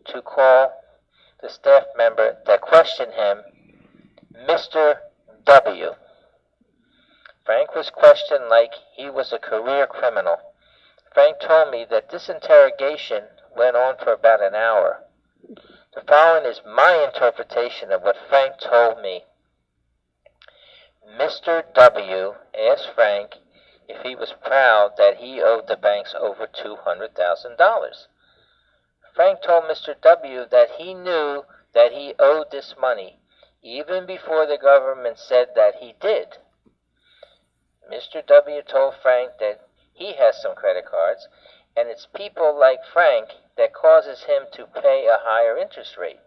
to call the staff member that questioned him Mr. W. Frank was questioned like he was a career criminal. Frank told me that this interrogation went on for about an hour. The following is my interpretation of what Frank told me. Mr. W. asked Frank if he was proud that he owed the banks over $200,000. Frank told Mr. W. that he knew that he owed this money, even before the government said that he did. Mr. W. told Frank that he has some credit cards, and it's people like Frank that causes him to pay a higher interest rate.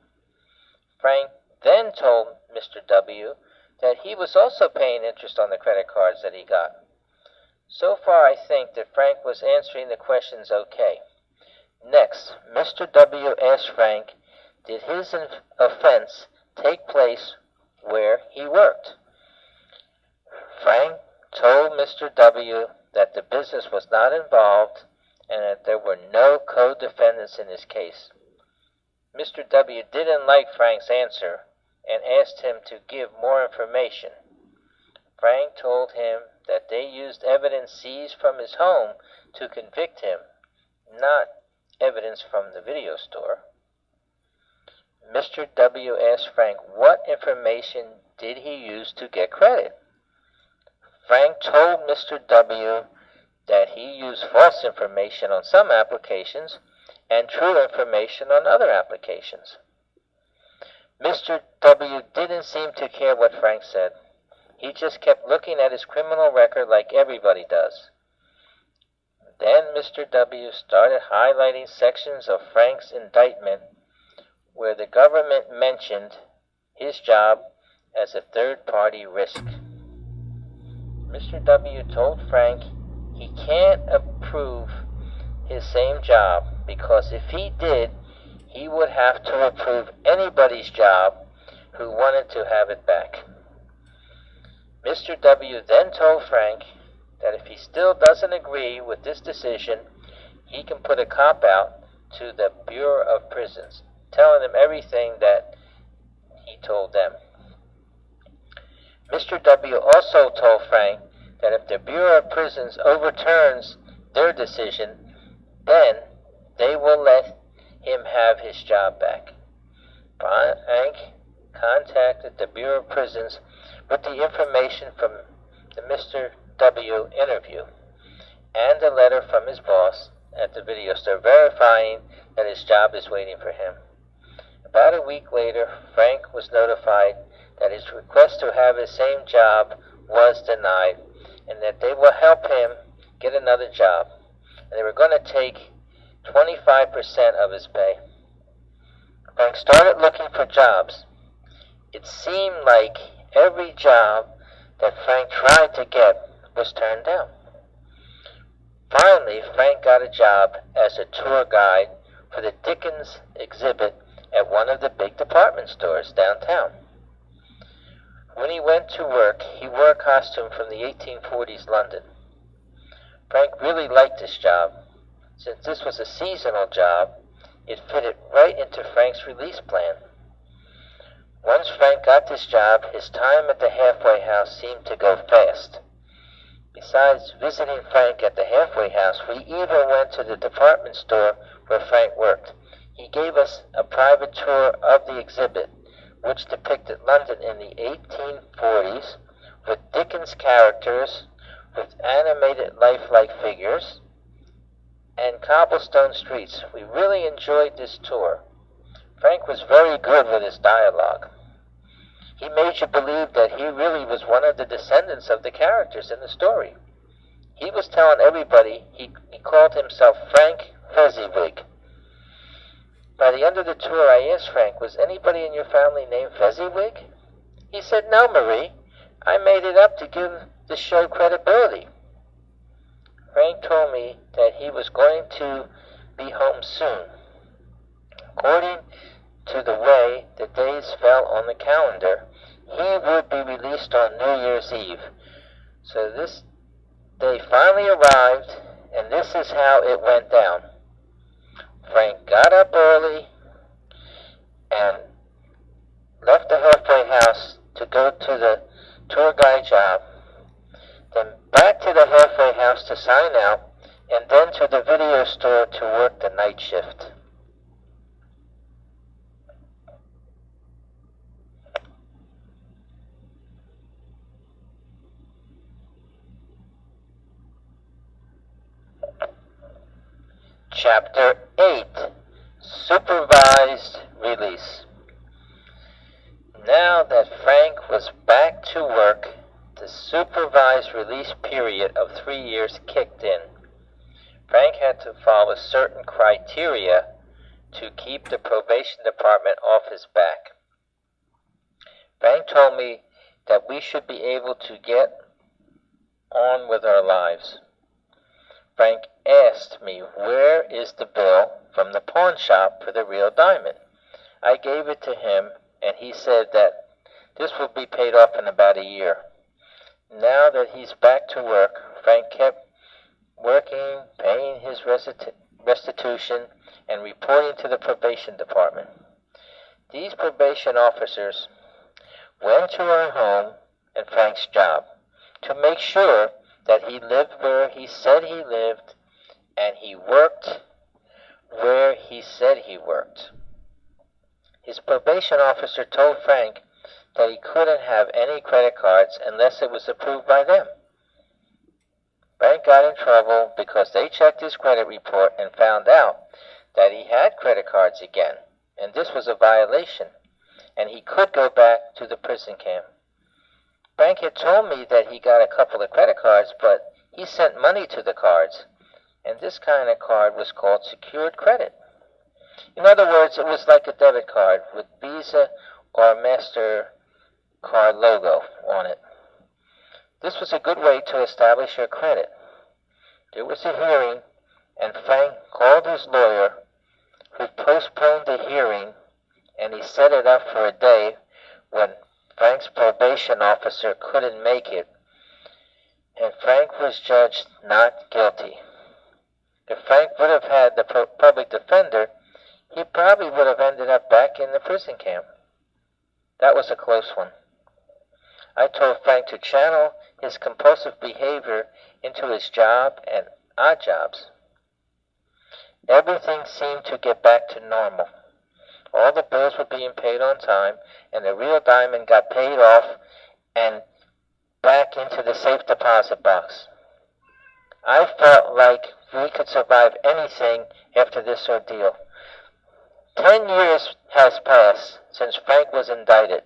Frank then told Mr. W. that he was also paying interest on the credit cards that he got. So far, I think that Frank was answering the questions okay. Next, Mr. W. asked Frank, did his offense take place where he worked? Frank told Mr. W. that the business was not involved and that there were no co-defendants in his case. Mr. W. didn't like Frank's answer and asked him to give more information. Frank told him that they used evidence seized from his home to convict him, not evidence from the video store. Mr. W. asked Frank what information did he use to get credit. Frank told Mr. W. that he used false information on some applications and true information on other applications. Mr. W. didn't seem to care what Frank said. He just kept looking at his criminal record like everybody does. Then Mr. W. started highlighting sections of Frank's indictment where the government mentioned his job as a third-party risk. Mr. W. told Frank he can't approve his same job because if he did, he would have to approve anybody's job who wanted to have it back. Mr. W. then told Frank that if he still doesn't agree with this decision, he can put a cop-out to the Bureau of Prisons, telling them everything that he told them. Mr. W. also told Frank that if the Bureau of Prisons overturns their decision, then they will let him have his job back. Frank contacted the Bureau of Prisons with the information from the Mr. W. interview and a letter from his boss at the video store verifying that his job is waiting for him. About a week later, Frank was notified that his request to have his same job was denied and that they will help him get another job. And they were going to take 25% of his pay. Frank started looking for jobs. It seemed like every job that Frank tried to get was turned down. Finally, Frank got a job as a tour guide for the Dickens exhibit at one of the big department stores downtown. When he went to work, he wore a costume from the 1840s London. Frank really liked this job. Since this was a seasonal job, it fitted right into Frank's release plan. Once Frank got this job, his time at the halfway house seemed to go fast. Besides visiting Frank at the halfway house, we even went to the department store where Frank worked. He gave us a private tour of the exhibit, which depicted London in the 1840s with Dickens characters, with animated lifelike figures, and cobblestone streets. We really enjoyed this tour. Frank was very good with his dialogue. He made you believe that he really was one of the descendants of the characters in the story. He was telling everybody he called himself Frank Fezziwig. By the end of the tour, I asked Frank, was anybody in your family named Fezziwig? He said, no, Marie. I made it up to give the show credibility. Frank told me that he was going to be home soon. According to the way the days fell on the calendar, he would be released on New Year's Eve. So this day finally arrived, and this is how it went down. Frank got up early and left the halfway house to go to the tour guide job, then back to the halfway house to sign out, and then to the video store to work the night shift. Chapter 8, Supervised Release. Now that Frank was back to work, the supervised release period of 3 years kicked in. Frank had to follow certain criteria to keep the probation department off his back. Frank told me that we should be able to get on with our lives. Frank asked me, where is the bill from the pawn shop for the real diamond? I gave it to him, and he said that this will be paid off in about a year. Now that he's back to work, Frank kept working, paying his restitution, and reporting to the probation department. These probation officers went to our home and Frank's job to make sure that he lived where he said he lived and he worked where he said he worked. His probation officer told Frank that he couldn't have any credit cards unless it was approved by them. Frank got in trouble because they checked his credit report and found out that he had credit cards again, and this was a violation, and he could go back to the prison camp. Frank had told me that he got a couple of credit cards, but he sent money to the cards, and this kind of card was called secured credit. In other words, it was like a debit card with Visa or MasterCard logo on it. This was a good way to establish your credit. There was a hearing, and Frank called his lawyer, who postponed the hearing, and he set it up for a day when Frank's probation officer couldn't make it, and Frank was judged not guilty. If Frank would have had the public defender, he probably would have ended up back in the prison camp. That was a close one. I told Frank to channel his compulsive behavior into his job and odd jobs. Everything seemed to get back to normal. All the bills were being paid on time, and the real diamond got paid off and back into the safe deposit box. I felt like we could survive anything after this ordeal. 10 years has passed since Frank was indicted.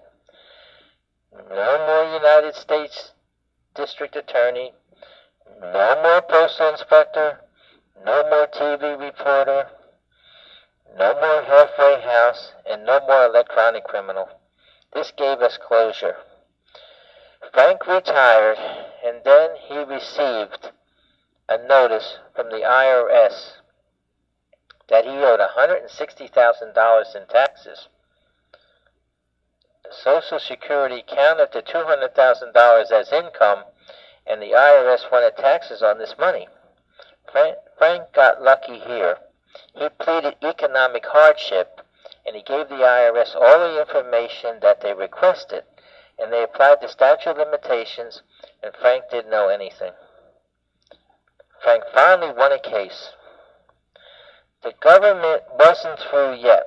No more United States District Attorney, no more Postal Inspector, no more TV reporter, no more halfway house, and no more electronic criminal. This gave us closure. Frank retired, and then he received a notice from the IRS that he owed $160,000 in taxes. Social Security counted the $200,000 as income, and the IRS wanted taxes on this money. Frank got lucky here. He pleaded economic hardship, and he gave the IRS all the information that they requested, and they applied the statute of limitations, and Frank didn't know anything. Frank finally won a case. The government wasn't through yet.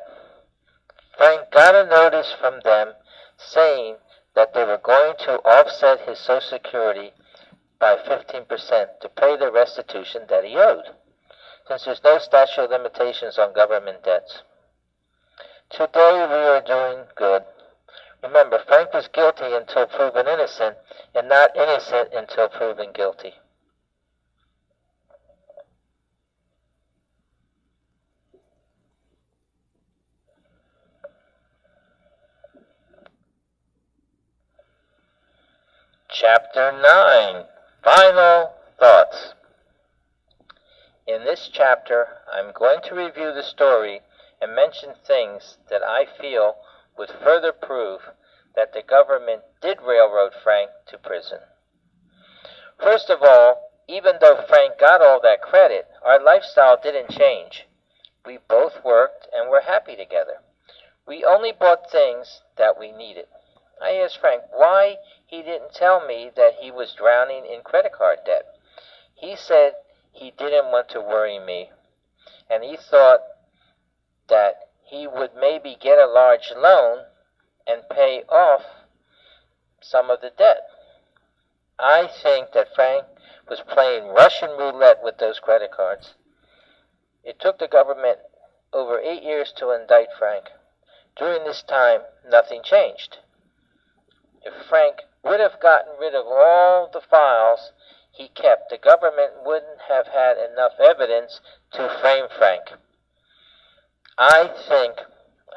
Frank got a notice from them saying that they were going to offset his Social Security by 15% to pay the restitution that he owed, since there's no statute of limitations on government debts. Today we are doing good. Remember, Frank was guilty until proven innocent, and not innocent until proven guilty. Chapter 9. Final Thoughts. In this chapter, I'm going to review the story and mention things that I feel would further prove that the government did railroad Frank to prison. First of all, even though Frank got all that credit, our lifestyle didn't change. We both worked and were happy together. We only bought things that we needed. I asked Frank why he didn't tell me that he was drowning in credit card debt. He said he didn't want to worry me, and he thought that he would maybe get a large loan and pay off some of the debt. I think that Frank was playing Russian roulette with those credit cards. It took the government over 8 years to indict Frank. During this time, nothing changed. If Frank would have gotten rid of all the files he kept, the government wouldn't have had enough evidence to frame Frank. I think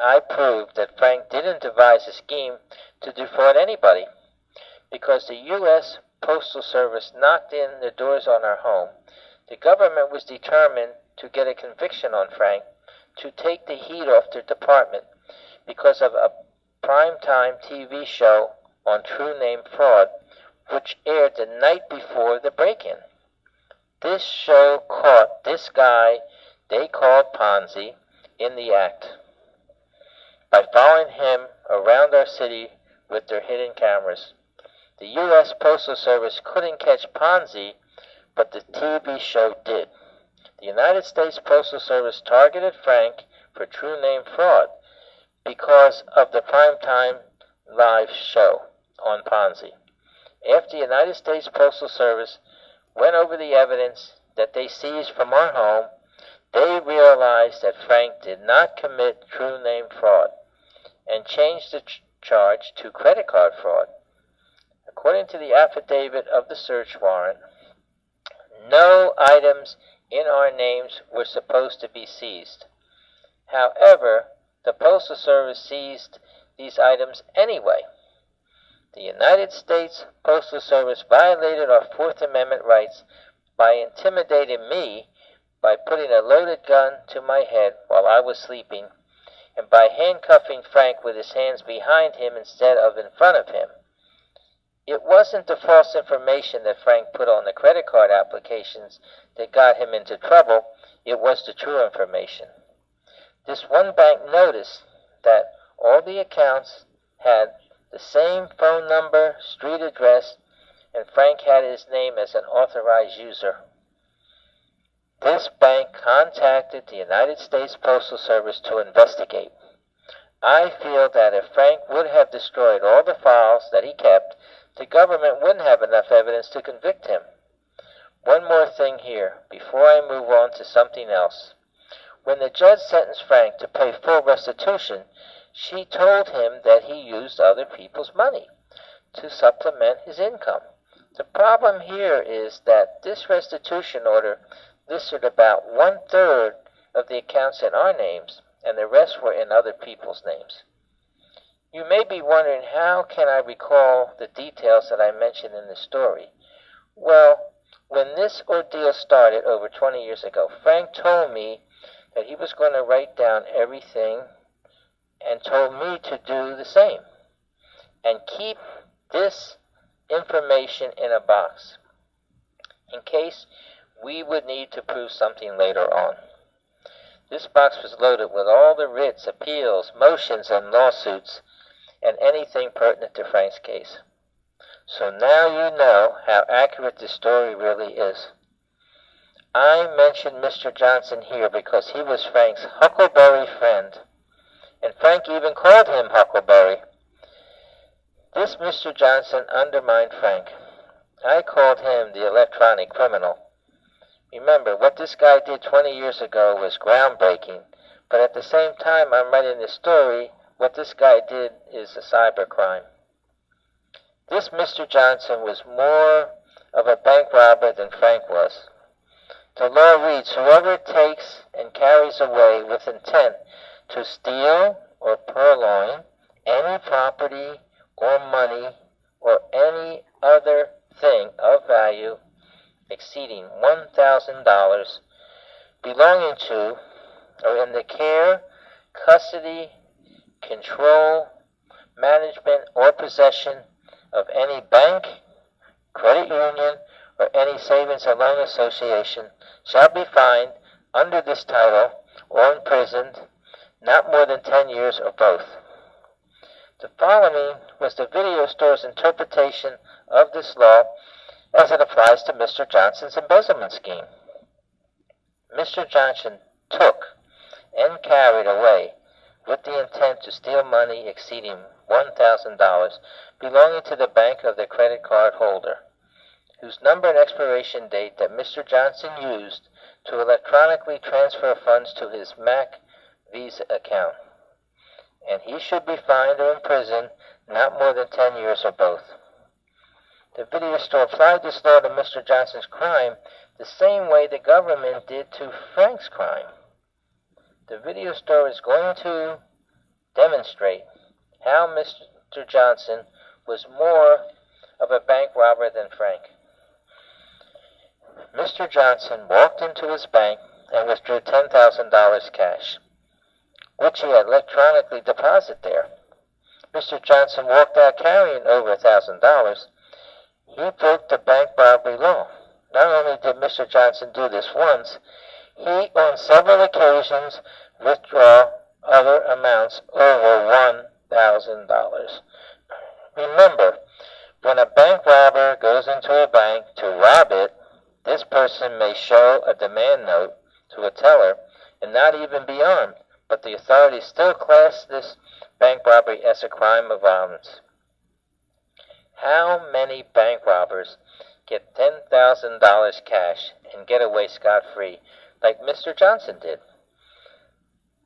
I proved that Frank didn't devise a scheme to defraud anybody. Because the U.S. Postal Service knocked in the doors on our home, the government was determined to get a conviction on Frank to take the heat off their department because of a primetime TV show on True Name Fraud, which aired the night before the break-in. This show caught this guy they called Ponzi in the act. by following him around our city with their hidden cameras. The U.S. Postal Service couldn't catch Ponzi, but the TV show did. The United States Postal Service targeted Frank for true name fraud because of the primetime live show on Ponzi. After the United States Postal Service went over the evidence that they seized from our home, they realized that Frank did not commit true name fraud and changed the charge to credit card fraud. According to the affidavit of the search warrant, no items in our names were supposed to be seized. However, the Postal Service seized these items anyway. The United States Postal Service violated our Fourth Amendment rights by intimidating me by putting a loaded gun to my head while I was sleeping, and by handcuffing Frank with his hands behind him instead of in front of him. It wasn't the false information that Frank put on the credit card applications that got him into trouble, it was the true information. This one bank noticed that all the accounts had the same phone number, street address, and Frank had his name as an authorized user. This bank contacted the United States Postal Service to investigate. I feel that if Frank would have destroyed all the files that he kept, the government wouldn't have enough evidence to convict him. One more thing here, before I move on to something else. When the judge sentenced Frank to pay full restitution, she told him that he used other people's money to supplement his income. The problem here is that this restitution order listed about 1/3 of the accounts in our names, and the rest were in other people's names. You may be wondering, how can I recall the details that I mentioned in the story? Well, when this ordeal started over 20 years ago, Frank told me that he was going to write down everything and told me to do the same and keep this information in a box in case we would need to prove something later on. This box was loaded with all the writs, appeals, motions, and lawsuits, and anything pertinent to Frank's case. So now you know how accurate this story really is. I mentioned Mr. Johnson here because he was Frank's Huckleberry friend, and Frank even called him Huckleberry. This Mr. Johnson undermined Frank. I called him the electronic criminal. Remember, what this guy did 20 years ago was groundbreaking, but at the same time I'm writing this story, what this guy did is a cybercrime. This Mr. Johnson was more of a bank robber than Frank was. The law reads, whoever takes and carries away with intent to steal or purloin any property or money or any other thing of value exceeding $1,000 belonging to or in the care, custody, control, management, or possession of any bank, credit union, or any savings or loan association shall be fined under this title or imprisoned not more than 10 years or both. The following was the video store's interpretation of this law as it applies to Mr. Johnson's embezzlement scheme. Mr. Johnson took and carried away with the intent to steal money exceeding $1,000 belonging to the bank of the credit card holder, whose number and expiration date that Mr. Johnson used to electronically transfer funds to his Mac Visa account. And he should be fined or imprisoned not more than 10 years or both. The video store applied this law to Mr. Johnson's crime the same way the government did to Frank's crime. The video store is going to demonstrate how Mr. Johnson was more of a bank robber than Frank. Mr. Johnson walked into his bank and withdrew $10,000 cash, which he had electronically deposited there. Mr. Johnson walked out carrying over $1,000. He broke the bank robbery law. Not only did Mr. Johnson do this once, he on several occasions withdraw other amounts over $1,000. Remember, when a bank robber goes into a bank to rob it, this person may show a demand note to a teller and not even be armed, but the authorities still class this bank robbery as a crime of violence. How many bank robbers get $10,000 cash and get away scot-free, like Mr. Johnson did?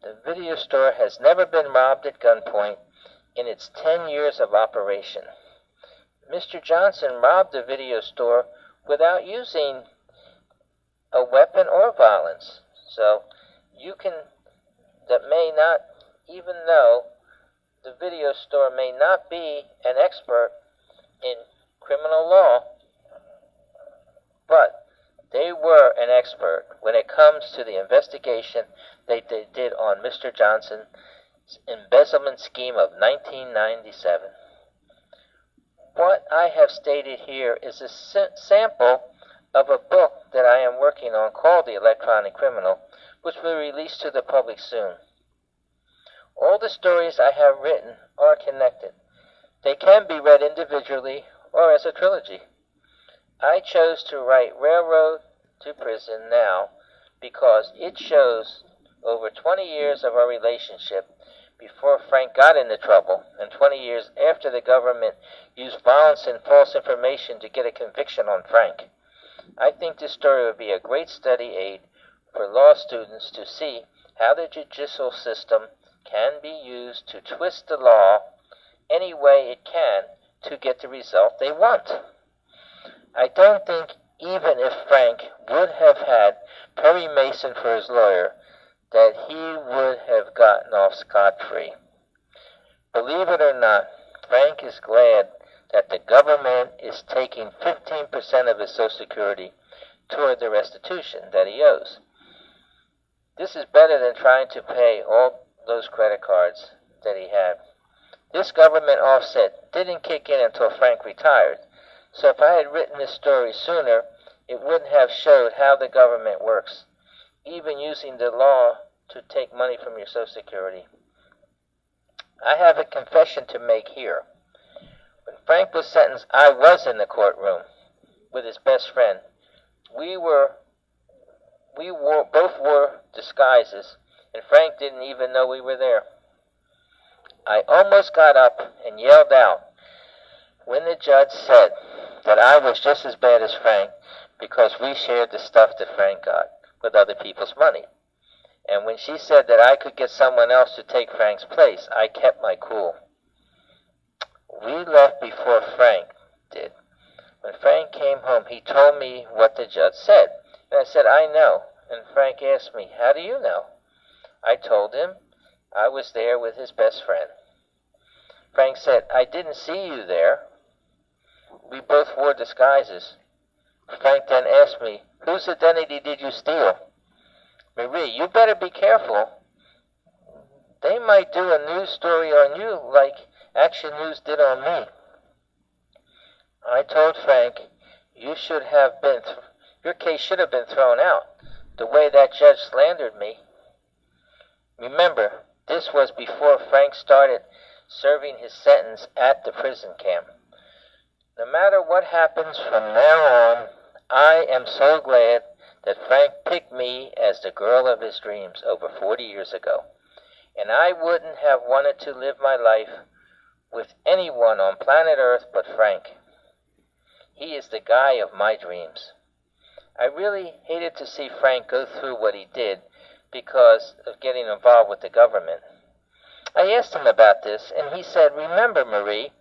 The video store has never been robbed at gunpoint in its 10 years of operation. Mr. Johnson robbed the video store without using a weapon or violence. So that may not, even though the video store may not be an expert in criminal law, but they were an expert when it comes to the investigation they did on Mr. Johnson's embezzlement scheme of 1997. What I have stated here is a sample of a book that I am working on called The Electronic Criminal, which will be released to the public soon. All the stories I have written are connected. They can be read individually or as a trilogy. I chose to write Railroad to Prison now because it shows over 20 years of our relationship before Frank got into trouble, and 20 years after the government used violence and false information to get a conviction on Frank. I think this story would be a great study aid for law students to see how the judicial system can be used to twist the law any way it can to get the result they want. I don't think even if Frank would have had Perry Mason for his lawyer, that he would have gotten off scot-free. Believe it or not, Frank is glad that the government is taking 15% of his Social Security toward the restitution that he owes. This is better than trying to pay all those credit cards that he had. This government offset didn't kick in until Frank retired, so if I had written this story sooner, it wouldn't have showed how the government works, even using the law to take money from your Social Security. I have a confession to make here. When Frank was sentenced, I was in the courtroom with his best friend. We both wore disguises, and Frank didn't even know we were there. I almost got up and yelled out when the judge said that I was just as bad as Frank because we shared the stuff that Frank got with other people's money. And when she said that I could get someone else to take Frank's place, I kept my cool. We left before Frank did. When Frank came home, he told me what the judge said. And I said, I know. And Frank asked me, how do you know? I told him I was there with his best friend. Frank said, I didn't see you there. We both wore disguises. Frank then asked me, whose identity did you steal? Marie, you better be careful. They might do a news story on you like Action News did on me. I told Frank, your case should have been thrown out, the way that judge slandered me. Remember, this was before Frank started serving his sentence at the prison camp. No matter what happens from now on, I am so glad that Frank picked me as the girl of his dreams over 40 years ago. And I wouldn't have wanted to live my life with anyone on planet Earth but Frank. He is the guy of my dreams. I really hated to see Frank go through what he did because of getting involved with the government. I asked him about this, and he said, remember, Marie,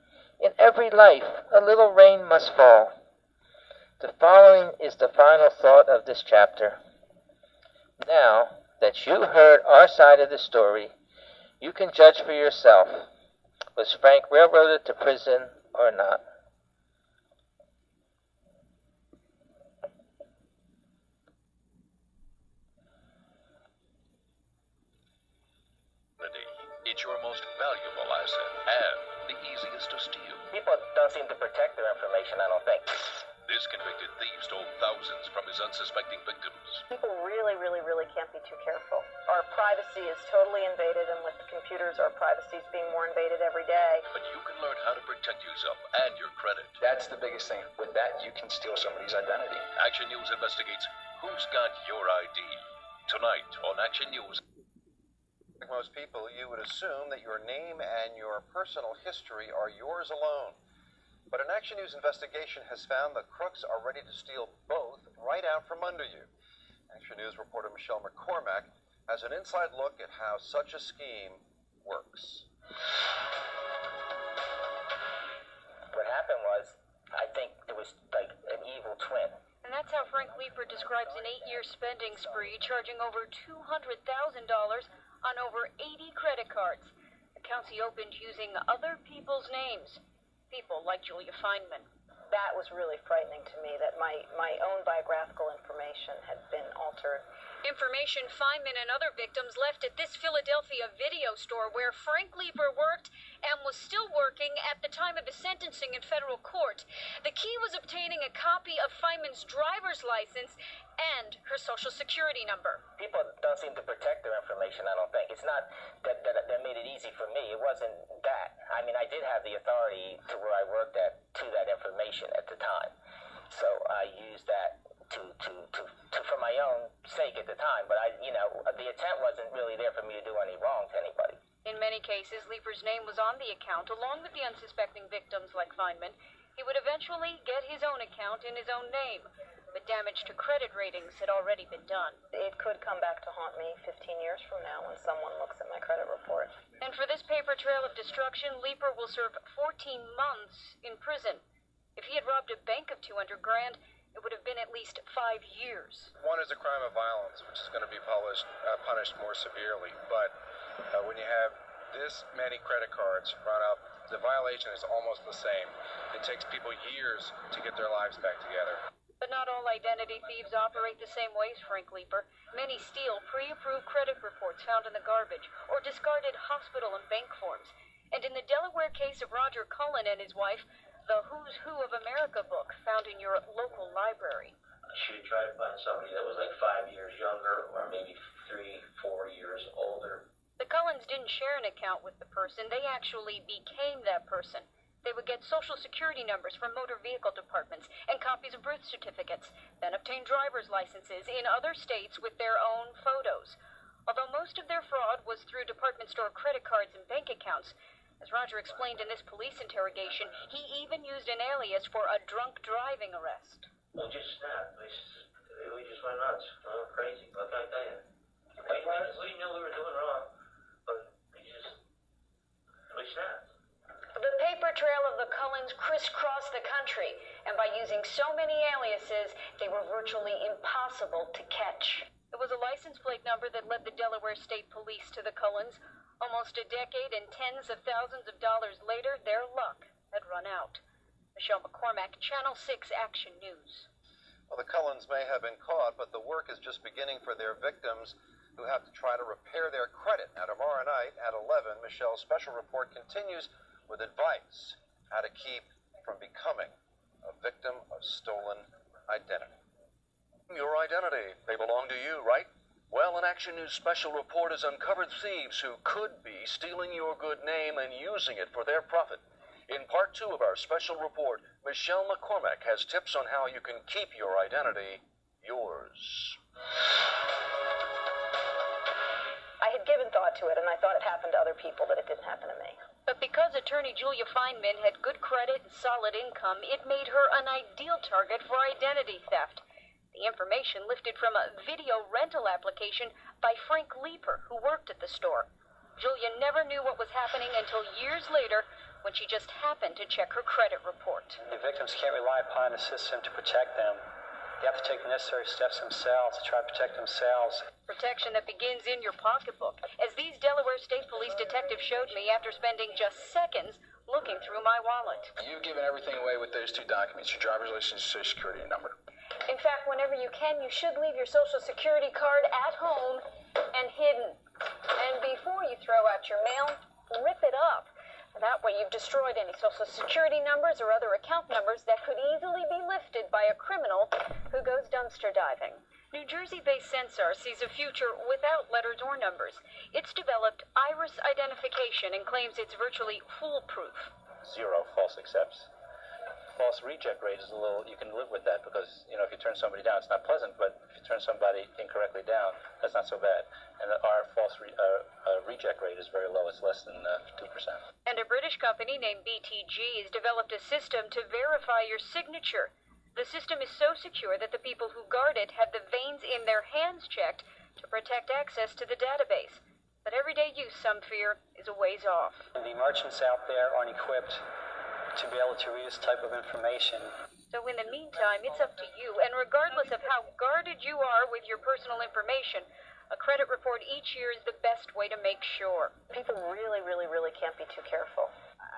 in every life a little rain must fall. The following is the final thought of this chapter. Now that you heard our side of the story, you can judge for yourself. Was Frank railroaded to prison or not? It's your most valuable asset and the easiest to steal. People don't seem to protect their information, I don't think. This convicted thief stole thousands from his unsuspecting victims. People really can't be too careful. Our privacy is totally invaded, and with computers, our privacy is being more invaded every day. But you can learn how to protect yourself and your credit. That's the biggest thing. With that, you can steal somebody's identity. Action News investigates Who's Got Your ID? Tonight on Action News. Like most people, you would assume that your name and your personal history are yours alone. But an Action News investigation has found that crooks are ready to steal both right out from under you. Action News reporter Michelle McCormack has an inside look at how such a scheme works. What happened was, I think it was like an evil twin. And that's how Frank Leeper describes an 8-year spending spree, charging over $200,000 on over 80 credit cards. Accounts he opened using other people's names. People like Julia Feinman. That was really frightening to me, that my own biographical information had been altered. Information Feinman and other victims left at this Philadelphia video store where Frank Leeper worked and was still working at the time of his sentencing in federal court. The key was obtaining a copy of Feinman's driver's license and her social security number. People don't seem to protect their information, I don't think. It's not that made it easy for me. It wasn't that. I mean, I did have the authority to where I worked at to that information at the time. So I used that to for my own sake at the time. But the intent wasn't really there for me to do any wrong to anybody. In many cases, Leeper's name was on the account, along with the unsuspecting victims like Feinman. He would eventually get his own account in his own name, but damage to credit ratings had already been done. It could come back to haunt me 15 years from now when someone looks at my credit report. And for this paper trail of destruction, Leeper will serve 14 months in prison. If he had robbed a bank of $200,000, it would have been at least 5 years. One is a crime of violence, which is going to be punished more severely. But when you have this many credit cards run up, the violation is almost the same. It takes people years to get their lives back together. But not all identity thieves operate the same way as Frank Leeper. Many steal pre-approved credit reports found in the garbage or discarded hospital and bank forms. And in the Delaware case of Roger Cullen and his wife, the Who's Who of America book found in your local library. Should try to find somebody that was like 5 years younger or maybe 3-4 years older. The Cullens didn't share an account with the person. They actually became that person. They would get social security numbers from motor vehicle departments and copies of birth certificates, then obtain driver's licenses in other states with their own photos. Although most of their fraud was through department store credit cards and bank accounts, as Roger explained in this police interrogation, he even used an alias for a drunk driving arrest. We just snapped. We just went nuts. Crazy. What can I tell you? We knew we were doing wrong, but we snapped. The paper trail of the Cullens crisscrossed the country, and by using so many aliases, they were virtually impossible to catch. It was a license plate number that led the Delaware State Police to the Cullens. Almost a decade and tens of thousands of dollars later, their luck had run out. Michelle McCormack, Channel 6 Action News. Well, the Cullens may have been caught, but the work is just beginning for their victims who have to try to repair their credit. Now, tomorrow night at 11, Michelle's special report continues with advice how to keep from becoming a victim of stolen identity. Your identity, they belong to you, right? Well, an Action News special report has uncovered thieves who could be stealing your good name and using it for their profit. In part 2 of our special report, Michelle McCormack has tips on how you can keep your identity yours. I had given thought to it, and I thought it happened to other people, but it didn't happen to me. But because attorney Julia Feinman had good credit and solid income, it made her an ideal target for identity theft. The information lifted from a video rental application by Frank Leeper, who worked at the store. Julia never knew what was happening until years later, when she just happened to check her credit report. The victims can't rely upon the system to protect them. They have to take the necessary steps themselves to try to protect themselves. Protection that begins in your pocketbook, as these Delaware State Police detectives showed me after spending just seconds looking through my wallet. You've given everything away with those 2 documents, your driver's license, your social security number. In fact, whenever you can, you should leave your social security card at home and hidden. And before you throw out your mail, rip it up. That way you've destroyed any social security numbers or other account numbers that could easily be lifted by by a criminal who goes dumpster diving. New Jersey-based Sensor sees a future without letters or numbers. It's developed iris identification and claims it's virtually foolproof. 0 false accepts. False reject rate is a little, you can live with that because, if you turn somebody down, it's not pleasant, but if you turn somebody incorrectly down, that's not so bad. And our false reject rate is very low. It's less than 2%. And a British company named BTG has developed a system to verify your signature. The system is so secure that the people who guard it have the veins in their hands checked to protect access to the database. But everyday use, some fear, is a ways off. The merchants out there aren't equipped to be able to read this type of information. So in the meantime, it's up to you, and regardless of how guarded you are with your personal information, a credit report each year is the best way to make sure. People really can't be too careful.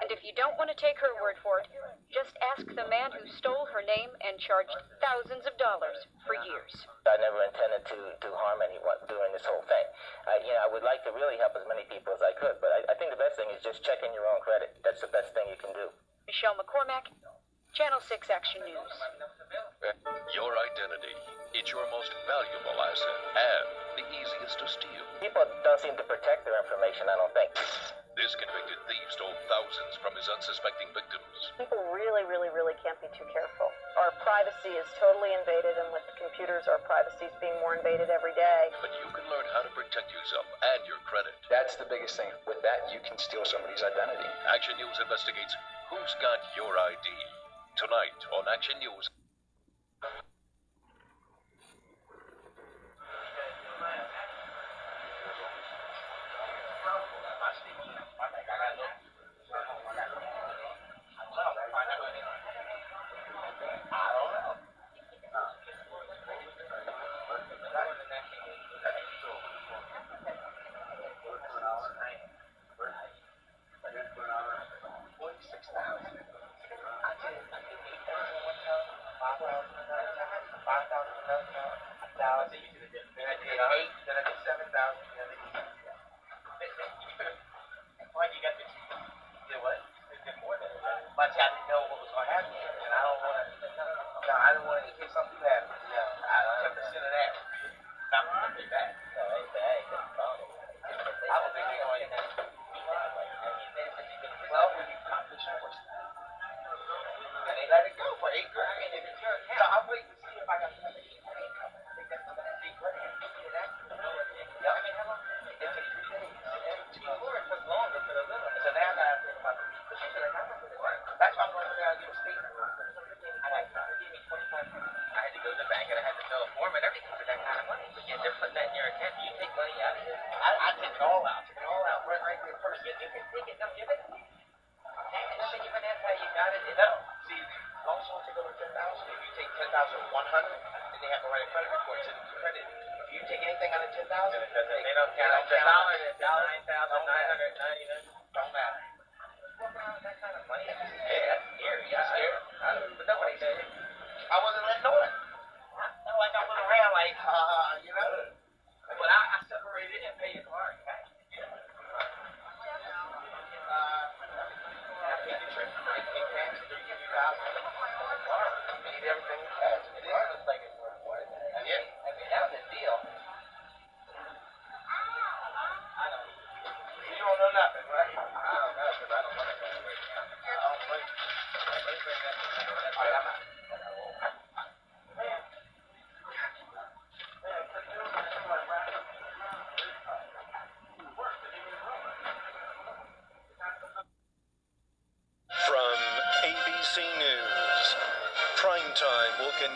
And if you don't want to take her word for it, just ask the man who stole her name and charged thousands of dollars for years. I never intended to harm anyone during this whole thing. I would like to really help as many people as I could, but I think the best thing is just checking your own credit. That's the best thing you can do. Michelle McCormack, Channel 6 Action News. Your identity. It's your most valuable asset and the easiest to steal. People don't seem to protect their information, I don't think. This convicted thief stole thousands from his unsuspecting victims. People really can't be too careful. Our privacy is totally invaded, and with computers, our privacy is being more invaded every day. But you can learn how to protect yourself and your credit. That's the biggest thing. With that, you can steal somebody's identity. Action News investigates Who's Got Your ID? Tonight on Action News.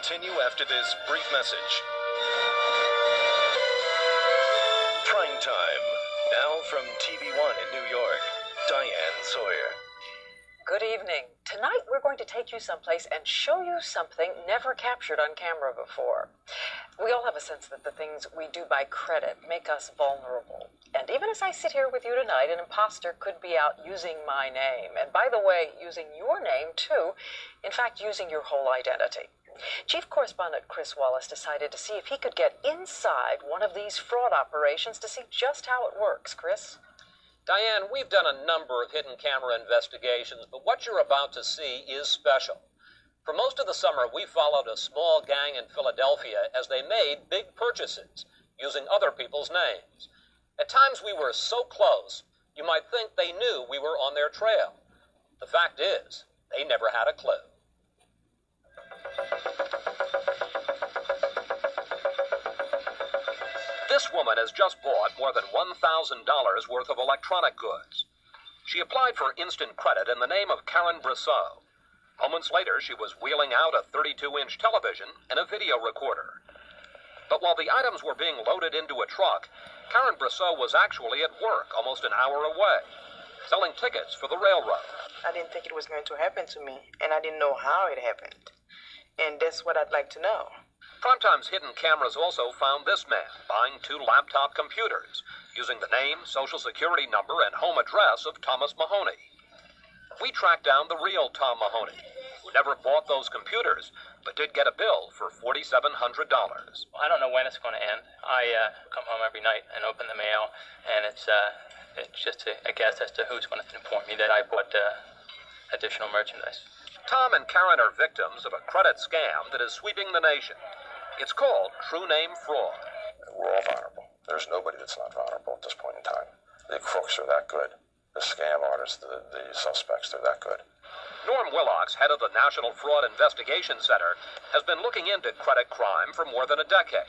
Continue after this brief message. Prime Time, now from TV1 in New York, Diane Sawyer. Good evening. Tonight we're going to take you someplace and show you something never captured on camera before. We all have a sense that the things we do by credit make us vulnerable. And even as I sit here with you tonight, an imposter could be out using my name. And by the way, using your name too. In fact, using your whole identity. Chief Correspondent Chris Wallace decided to see if he could get inside one of these fraud operations to see just how it works. Chris? Diane, we've done a number of hidden camera investigations, but what you're about to see is special. For most of the summer, we followed a small gang in Philadelphia as they made big purchases using other people's names. At times we were so close, you might think they knew we were on their trail. The fact is, they never had a clue. This woman has just bought more than $1,000 worth of electronic goods. She applied for instant credit in the name of Karen Brosseau. Moments later, she was wheeling out a 32-inch television and a video recorder. But while the items were being loaded into a truck, Karen Brosseau was actually at work almost an hour away, selling tickets for the railroad. I didn't think it was going to happen to me, and I didn't know how it happened. And that's what I'd like to know. Primetime's hidden cameras also found this man buying 2 laptop computers, using the name, social security number, and home address of Thomas Mahoney. We tracked down the real Tom Mahoney, who never bought those computers, but did get a bill for $4,700. I don't know when it's going to end. I come home every night and open the mail, and it's just a guess as to who's going to inform me that I bought additional merchandise. Tom and Karen are victims of a credit scam that is sweeping the nation. It's called true name fraud. We're all vulnerable. There's nobody that's not vulnerable at this point in time. The crooks are that good. The scam artists, the suspects, they're that good. Norm Willocks, head of the National Fraud Investigation Center, has been looking into credit crime for more than a decade.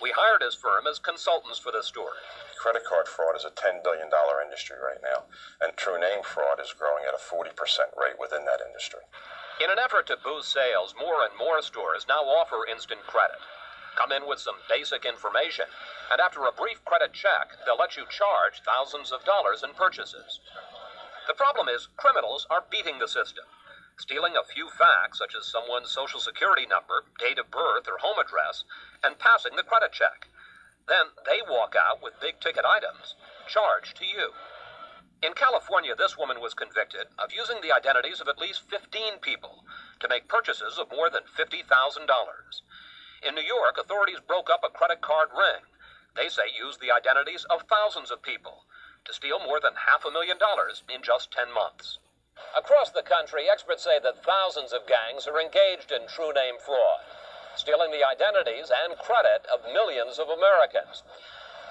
We hired his firm as consultants for this story. Credit card fraud is a $10 billion industry right now, and true name fraud is growing at a 40% rate within that industry. In an effort to boost sales, more and more stores now offer instant credit. Come in with some basic information, and after a brief credit check, they'll let you charge thousands of dollars in purchases. The problem is criminals are beating the system, stealing a few facts such as someone's social security number, date of birth, or home address, and passing the credit check. Then they walk out with big-ticket items, charged to you. In California, this woman was convicted of using the identities of at least 15 people to make purchases of more than $50,000. In New York, authorities broke up a credit card ring. They say used the identities of thousands of people to steal more than $500,000 in just 10 months. Across the country, experts say that thousands of gangs are engaged in true name fraud, stealing the identities and credit of millions of Americans.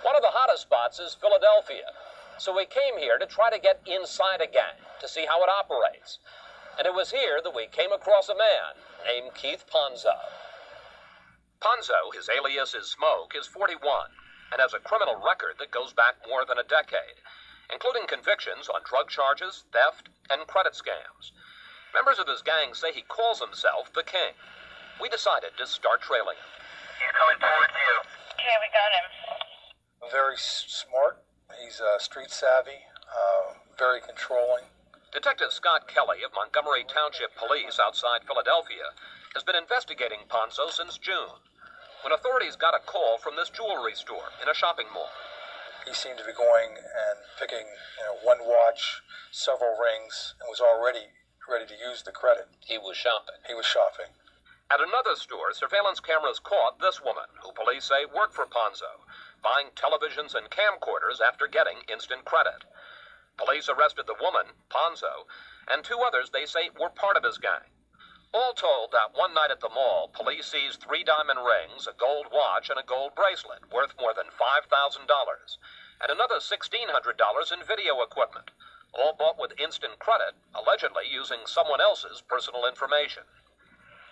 One of the hottest spots is Philadelphia. So we came here to try to get inside a gang to see how it operates. And it was here that we came across a man named Keith Ponzo. Ponzo, his alias is Smoke, is 41 and has a criminal record that goes back more than a decade, including convictions on drug charges, theft, and credit scams. Members of his gang say he calls himself the King. We decided to start trailing him. He's coming towards you. Okay, we got him. Very smart. He's street savvy, very controlling. Detective Scott Kelly of Montgomery Township Police outside Philadelphia has been investigating Ponzo since June, when authorities got a call from this jewelry store in a shopping mall. He seemed to be going and picking, one watch, several rings, and was already ready to use the credit. He was shopping. He was shopping. At another store, surveillance cameras caught this woman, who police say worked for Ponzo, buying televisions and camcorders after getting instant credit. Police arrested the woman, Ponzo, and 2 others they say were part of his gang. All told, that one night at the mall, police seized 3 diamond rings, a gold watch, and a gold bracelet worth more than $5,000, and another $1,600 in video equipment, all bought with instant credit, allegedly using someone else's personal information.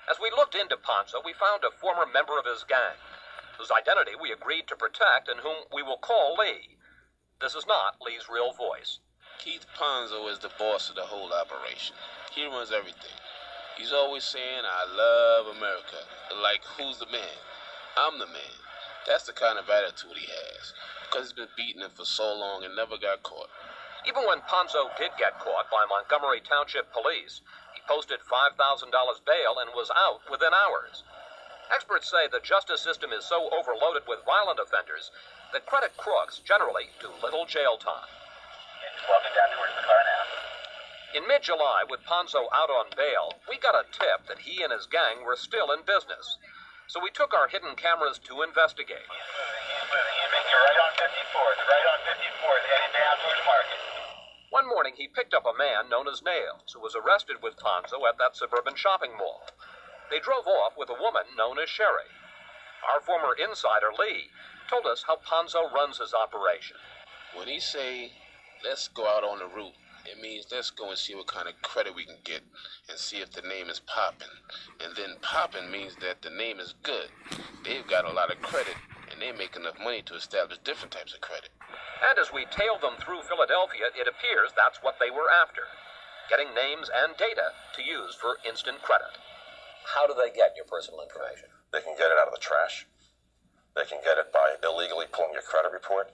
As we looked into Ponzo, we found a former member of his gang, whose identity we agreed to protect and whom we will call Lee. This is not Lee's real voice. Keith Ponzo is the boss of the whole operation. He runs everything. He's always saying, I love America. Like, who's the man? I'm the man. That's the kind of attitude he has. Because he's been beating him for so long and never got caught. Even when Ponzo did get caught by Montgomery Township Police, he posted $5,000 bail and was out within hours. Experts say the justice system is so overloaded with violent offenders that credit crooks generally do little jail time. He's walking down towards the car now. In mid-July, with Ponzo out on bail, we got a tip that he and his gang were still in business. So we took our hidden cameras to investigate. He's moving. You're right on 54. It's right on 54. It's heading down towards Market. One morning, he picked up a man known as Nails, who was arrested with Ponzo at that suburban shopping mall. They drove off with a woman known as Sherry. Our former insider, Lee, told us how Ponzo runs his operation. When he say, let's go out on the route, it means let's go and see what kind of credit we can get and see if the name is popping. And then popping means that the name is good. They've got a lot of credit, and they make enough money to establish different types of credit. And as we tailed them through Philadelphia, it appears that's what they were after. Getting names and data to use for instant credit. How do they get your personal information? They can get it out of the trash. They can get it by illegally pulling your credit report.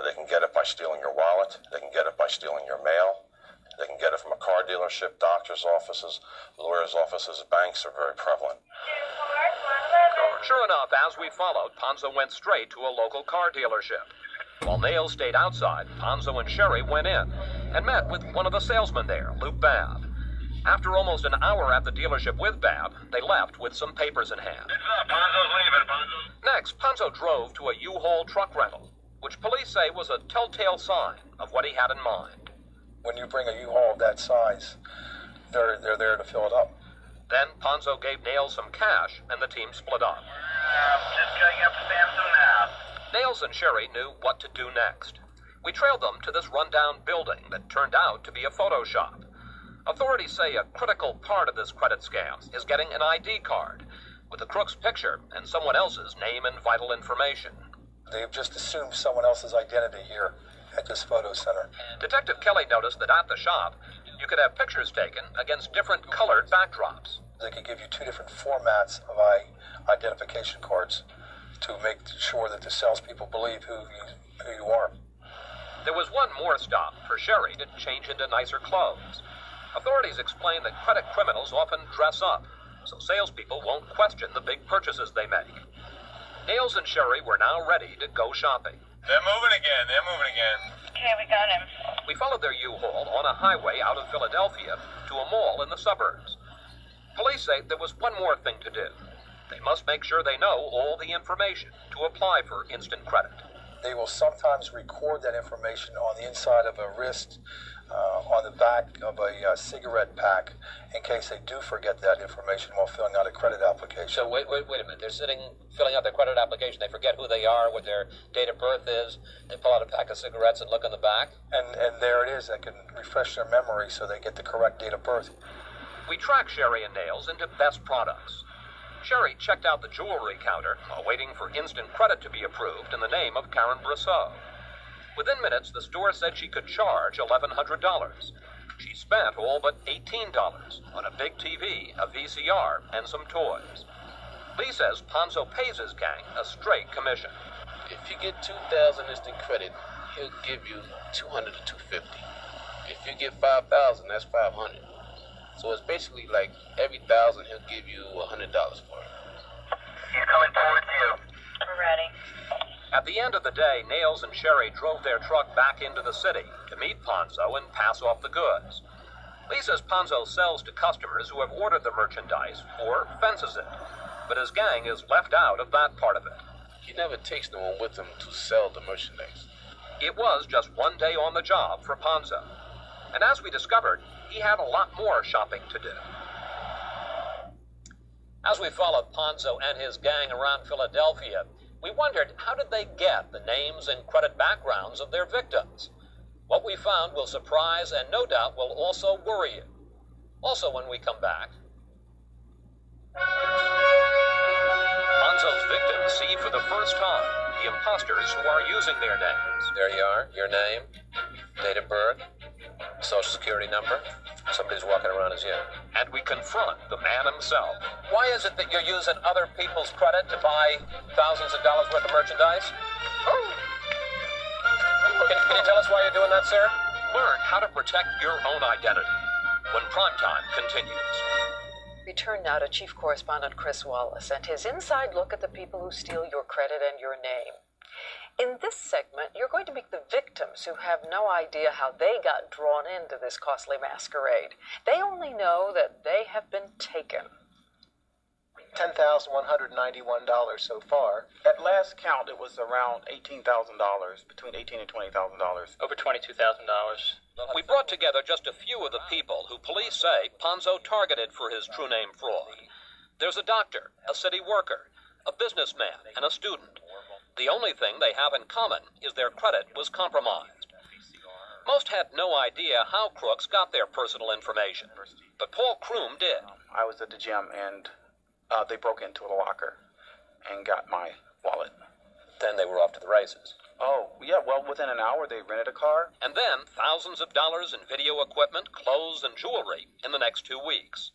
They can get it by stealing your wallet. They can get it by stealing your mail. They can get it from a car dealership, doctor's offices, lawyers' offices. Banks are very prevalent. Sure enough, as we followed, Ponzo went straight to a local car dealership. While Nails stayed outside, Ponzo and Sherry went in and met with one of the salesmen there, Luke Babb. After almost an hour at the dealership with Babb, they left with some papers in hand. Ponzo's leaving, Ponzo. Next, Ponzo drove to a U-Haul truck rental, which police say was a telltale sign of what he had in mind. When you bring a U-Haul of that size, they're there to fill it up. Then Ponzo gave Nails some cash, and the team split up. Just going up to Samson now. Nails and Sherry knew what to do next. We trailed them to this rundown building that turned out to be a photo shop. Authorities say a critical part of this credit scam is getting an ID card with the crook's picture and someone else's name and vital information. They've just assumed someone else's identity here at this photo center. Detective Kelly noticed that at the shop, you could have pictures taken against different colored backdrops. They could give you two different formats of identification cards to make sure that the salespeople believe who you are. There was one more stop for Sherry to change into nicer clothes. Authorities explain that credit criminals often dress up, so salespeople won't question the big purchases they make. Nails and Sherry were now ready to go shopping. They're moving again. Okay, we got him. We followed their U-Haul on a highway out of Philadelphia to a mall in the suburbs. Police say there was one more thing to do. They must make sure they know all the information to apply for instant credit. They will sometimes record that information on the inside of a wrist, on the back of a cigarette pack, in case they do forget that information while filling out a credit application. So wait a minute. They're sitting, filling out their credit application. They forget who they are, what their date of birth is. They pull out a pack of cigarettes and look in the back. And there it is. That can refresh their memory so they get the correct date of birth. We tracked Sherry and Nails into Best Products. Sherry checked out the jewelry counter while waiting for instant credit to be approved in the name of Karen Brousseau. Within minutes, the store said she could charge $1,100. She spent all but $18 on a big TV, a VCR, and some toys. Lee says Ponzo pays his gang a straight commission. If you get 2,000 instant credit, he'll give you 200 to 250. If you get 5,000, that's 500. So it's basically like every 1,000 he'll give you $100 for it. He's coming towards you. We're ready. At the end of the day, Nails and Sherry drove their truck back into the city to meet Ponzo and pass off the goods. Lee says Ponzo sells to customers who have ordered the merchandise or fences it, but his gang is left out of that part of it. He never takes no one with him to sell the merchandise. It was just one day on the job for Ponzo. And as we discovered, he had a lot more shopping to do. As we followed Ponzo and his gang around Philadelphia, we wondered how did they get the names and credit backgrounds of their victims? What we found will surprise and no doubt will also worry you. Also when we come back. Ponzo's victims see for the first time the imposters who are using their names. There you are, your name, date of birth, social security number. Somebody's walking around as you. And we confront the man himself. Why is it that you're using other people's credit to buy thousands of dollars worth of merchandise? Can you tell us why you're doing that, sir? Learn how to protect your own identity when Primetime continues. Return now to Chief Correspondent Chris Wallace and his inside look at the people who steal your credit and your name. In this segment, you're going to meet the victims who have no idea how they got drawn into this costly masquerade. They only know that they have been taken. $10,191 so far. At last count, it was around $18,000, between $18,000 and $20,000. Over $22,000. We brought together just a few of the people who police say Ponzo targeted for his true name fraud. There's a doctor, a city worker, a businessman, and a student. The only thing they have in common is their credit was compromised. Most had no idea how crooks got their personal information, but Paul Kroom did. I was at the gym, and they broke into the locker and got my wallet. Then they were off to the races. Oh, yeah, well, within an hour, they rented a car. And then thousands of dollars in video equipment, clothes, and jewelry in the next 2 weeks.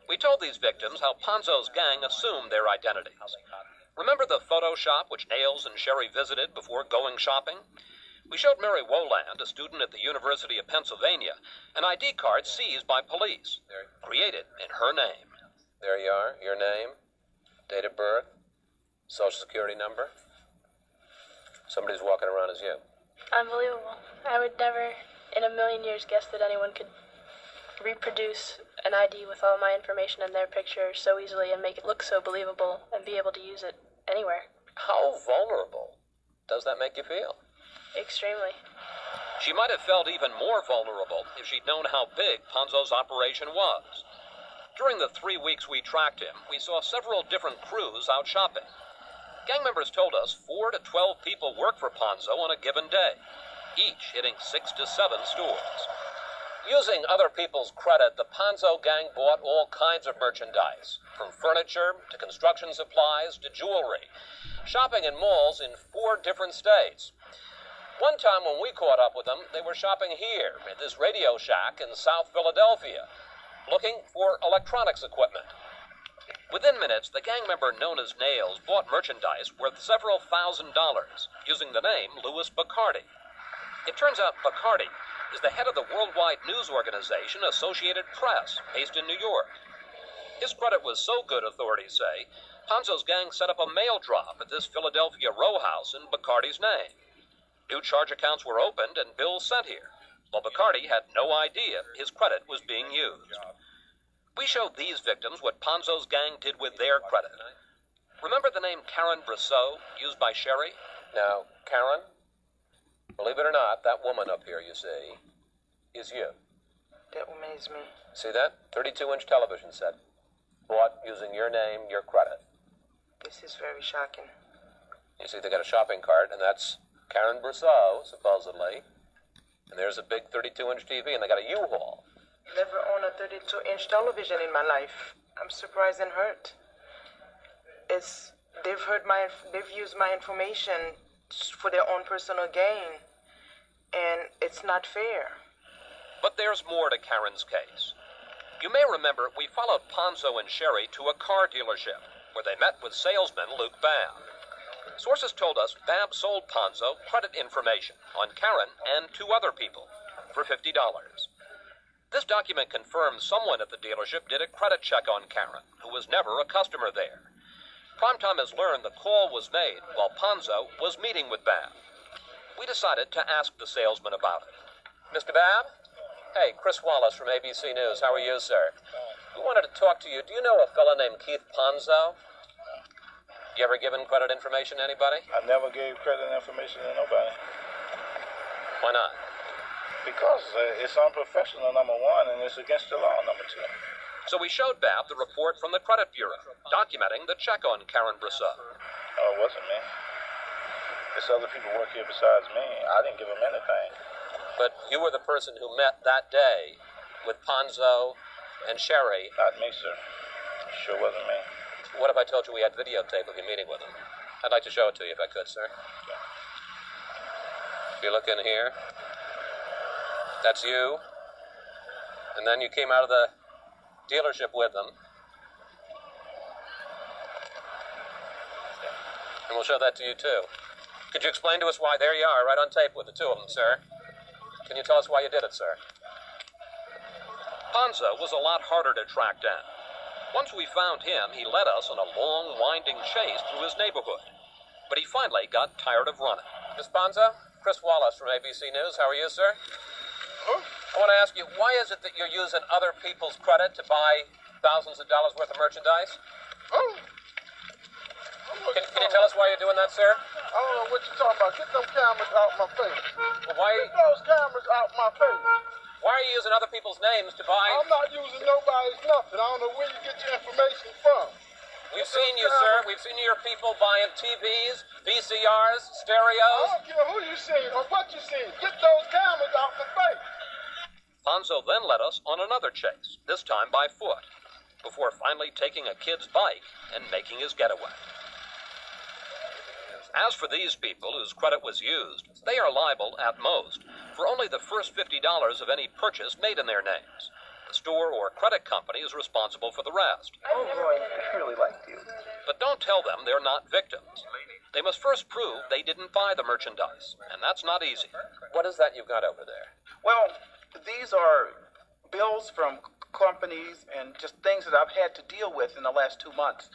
We told these victims how Ponzo's gang assumed their identities. Remember the photo shop which Nails and Sherry visited before going shopping? We showed Mary Woland, a student at the University of Pennsylvania, an ID card seized by police, created in her name. There you are, your name, date of birth, social security number. Somebody's walking around as you. Unbelievable. I would never in a million years guess that anyone could reproduce an ID with all my information and their picture so easily and make it look so believable and be able to use it anywhere. How vulnerable does that make you feel? Extremely. She might have felt even more vulnerable if she'd known how big Ponzo's operation was. During the 3 weeks we tracked him, we saw several different crews out shopping. Gang members told us 4 to 12 people work for Ponzo on a given day, each hitting 6 to 7 stores. Using other people's credit, the Ponzo gang bought all kinds of merchandise, from furniture to construction supplies to jewelry, shopping in malls in 4 different states. One time when we caught up with them, they were shopping here at this Radio Shack in South Philadelphia, looking for electronics equipment. Within minutes, the gang member known as Nails bought merchandise worth several $1,000s using the name Louis Bacardi. It turns out Bacardi is the head of the worldwide news organization Associated Press, based in New York. His credit was so good, authorities say, Ponzo's gang set up a mail drop at this Philadelphia row house in Bacardi's name. New charge accounts were opened and bills sent here, while Bacardi had no idea his credit was being used. We showed these victims what Ponzo's gang did with their credit. Remember the name Karen Brousseau, used by Sherry? Now, Karen, believe it or not, that woman up here, you see, is you. That woman is me. See that? 32-inch television set. Bought using your name, your credit. This is very shocking. You see, they got a shopping cart, and that's Karen Brousseau, supposedly. And there's a big 32-inch TV, and they got a U-Haul. Never owned a 32-inch television in my life. I'm surprised and hurt. They've used my information for their own personal gain, and it's not fair. But there's more to Karen's case. You may remember we followed Ponzo and Sherry to a car dealership where they met with salesman Luke Babb. Sources told us Babb sold Ponzo credit information on Karen and 2 other people for $50. This document confirms someone at the dealership did a credit check on Karen, who was never a customer there. Primetime has learned the call was made while Ponzo was meeting with Babb. We decided to ask the salesman about it. Mr. Babb? Hey, Chris Wallace from ABC News. How are you, sir? We wanted to talk to you. Do you know a fella named Keith Ponzo? You ever given credit information to anybody? I never gave credit information to nobody. Why not? Because it's unprofessional, number 1, and it's against the law, number 2. So we showed Babb the report from the credit bureau, documenting the check on Karen Brousseau. Oh, it wasn't me. There's other people work here besides me. I didn't give them anything. But you were the person who met that day with Ponzo and Sherry. Not me, sir. Sure wasn't me. What if I told you we had videotape of you meeting with them? I'd like to show it to you if I could, sir. Okay. If you look in here, that's you. And then you came out of the dealership with them. And we'll show that to you, too. Could you explain to us why there you are, right on tape with the 2 of them, sir? Can you tell us why you did it, sir? Ponzo was a lot harder to track down. Once we found him, he led us on a long, winding chase through his neighborhood. But he finally got tired of running. Miss Ponzo, Chris Wallace from ABC News. How are you, sir? I want to ask you, why is it that you're using other people's credit to buy thousands of dollars worth of merchandise? Can you tell us why you're doing that, sir? I don't know what you're talking about. Get them cameras out my face. Well, why? Get those cameras out my face. Why are you using other people's names to buy? I'm not using nobody's nothing. I don't know where you get your information from. We've seen you, sir. We've seen your people buying TVs, VCRs, stereos. I don't care who you see or what you see. Get those cameras off the face. Ponzo then led us on another chase, this time by foot, before finally taking a kid's bike and making his getaway. As for these people whose credit was used, they are liable, at most, for only the first $50 of any purchase made in their names. The store or credit company is responsible for the rest. Oh, Roy, I really liked you. But don't tell them they're not victims. They must first prove they didn't buy the merchandise, and that's not easy. What is that you've got over there? Well, these are bills from companies and just things that I've had to deal with in the last 2 months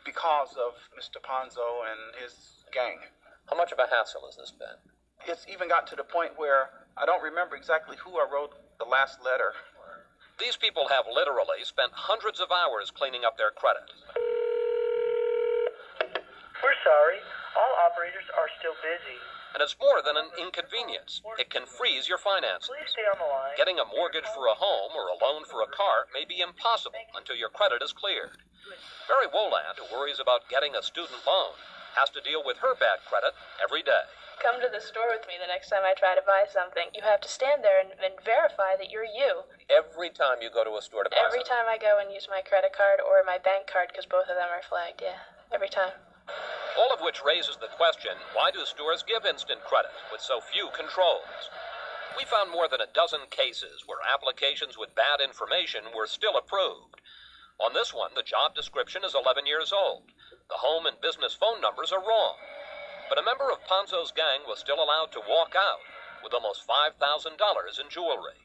because of Mr. Ponzo and his gang. How much of a hassle has this been? It's even got to the point where I don't remember exactly who I wrote the last letter. These people have literally spent hundreds of hours cleaning up their credit. We're sorry. All operators are still busy. And it's more than an inconvenience. It can freeze your finances. Please stay on the line. Getting a mortgage for a home or a loan for a car may be impossible until your credit is cleared. Barry Woland, who worries about getting a student loan, has to deal with her bad credit every day. Come to the store with me the next time I try to buy something. You have to stand there and verify that you're you. Every time you go to a store to buy Every time I go and use my credit card or my bank card, because both of them are flagged, yeah. Every time. All of which raises the question, why do stores give instant credit with so few controls? We found more than a dozen cases where applications with bad information were still approved. On this one, the job description is 11 years old. The home and business phone numbers are wrong. But a member of Ponzo's gang was still allowed to walk out with almost $5,000 in jewelry.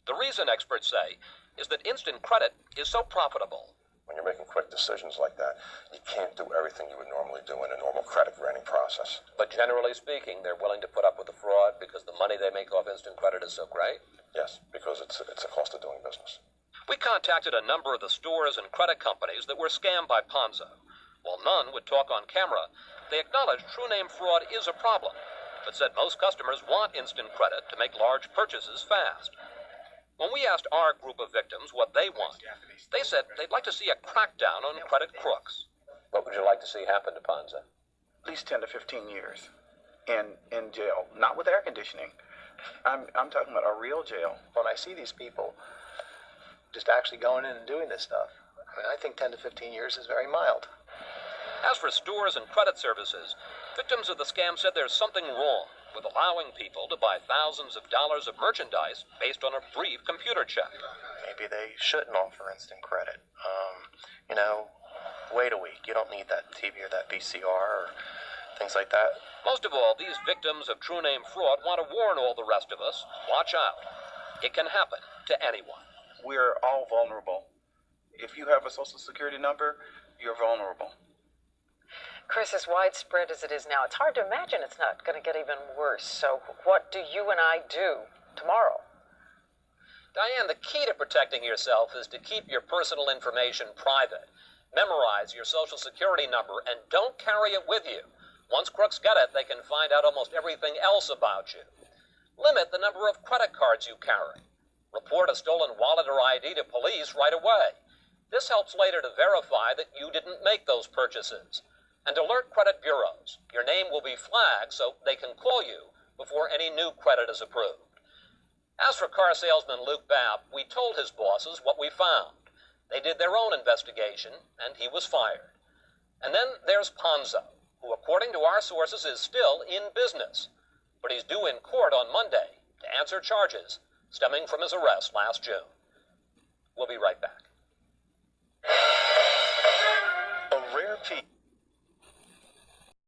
The reason, experts say, is that instant credit is so profitable. When you're making quick decisions like that, you can't do everything you would normally do in a normal credit granting process. But generally speaking, they're willing to put up with the fraud because the money they make off instant credit is so great? Yes, because it's a cost of doing business. We contacted a number of the stores and credit companies that were scammed by Ponzo. While none would talk on camera, they acknowledged true name fraud is a problem, but said most customers want instant credit to make large purchases fast. When we asked our group of victims what they want, they said they'd like to see a crackdown on credit crooks. What would you like to see happen to Ponzo? At least 10 to 15 years in jail, not with air conditioning. I'm talking about a real jail. When I see these people just actually going in and doing this stuff, I think 10 to 15 years is very mild. As for stores and credit services, victims of the scam said there's something wrong with allowing people to buy thousands of dollars of merchandise based on a brief computer check. Maybe they shouldn't offer instant credit. Wait a week. You don't need that TV or that VCR or things like that. Most of all, these victims of true name fraud want to warn all the rest of us, watch out. It can happen to anyone. We're all vulnerable. If you have a Social Security number, you're vulnerable. Chris, as widespread as it is now, it's hard to imagine it's not going to get even worse. So what do you and I do tomorrow? Diane, the key to protecting yourself is to keep your personal information private. Memorize your Social Security number and don't carry it with you. Once crooks get it, they can find out almost everything else about you. Limit the number of credit cards you carry. Report a stolen wallet or ID to police right away. This helps later to verify that you didn't make those purchases. And alert credit bureaus. Your name will be flagged so they can call you before any new credit is approved. As for car salesman Luke Babb, we told his bosses what we found. They did their own investigation, and he was fired. And then there's Ponzo, who according to our sources is still in business. But he's due in court on Monday to answer charges stemming from his arrest last June. We'll be right back. A rare piece.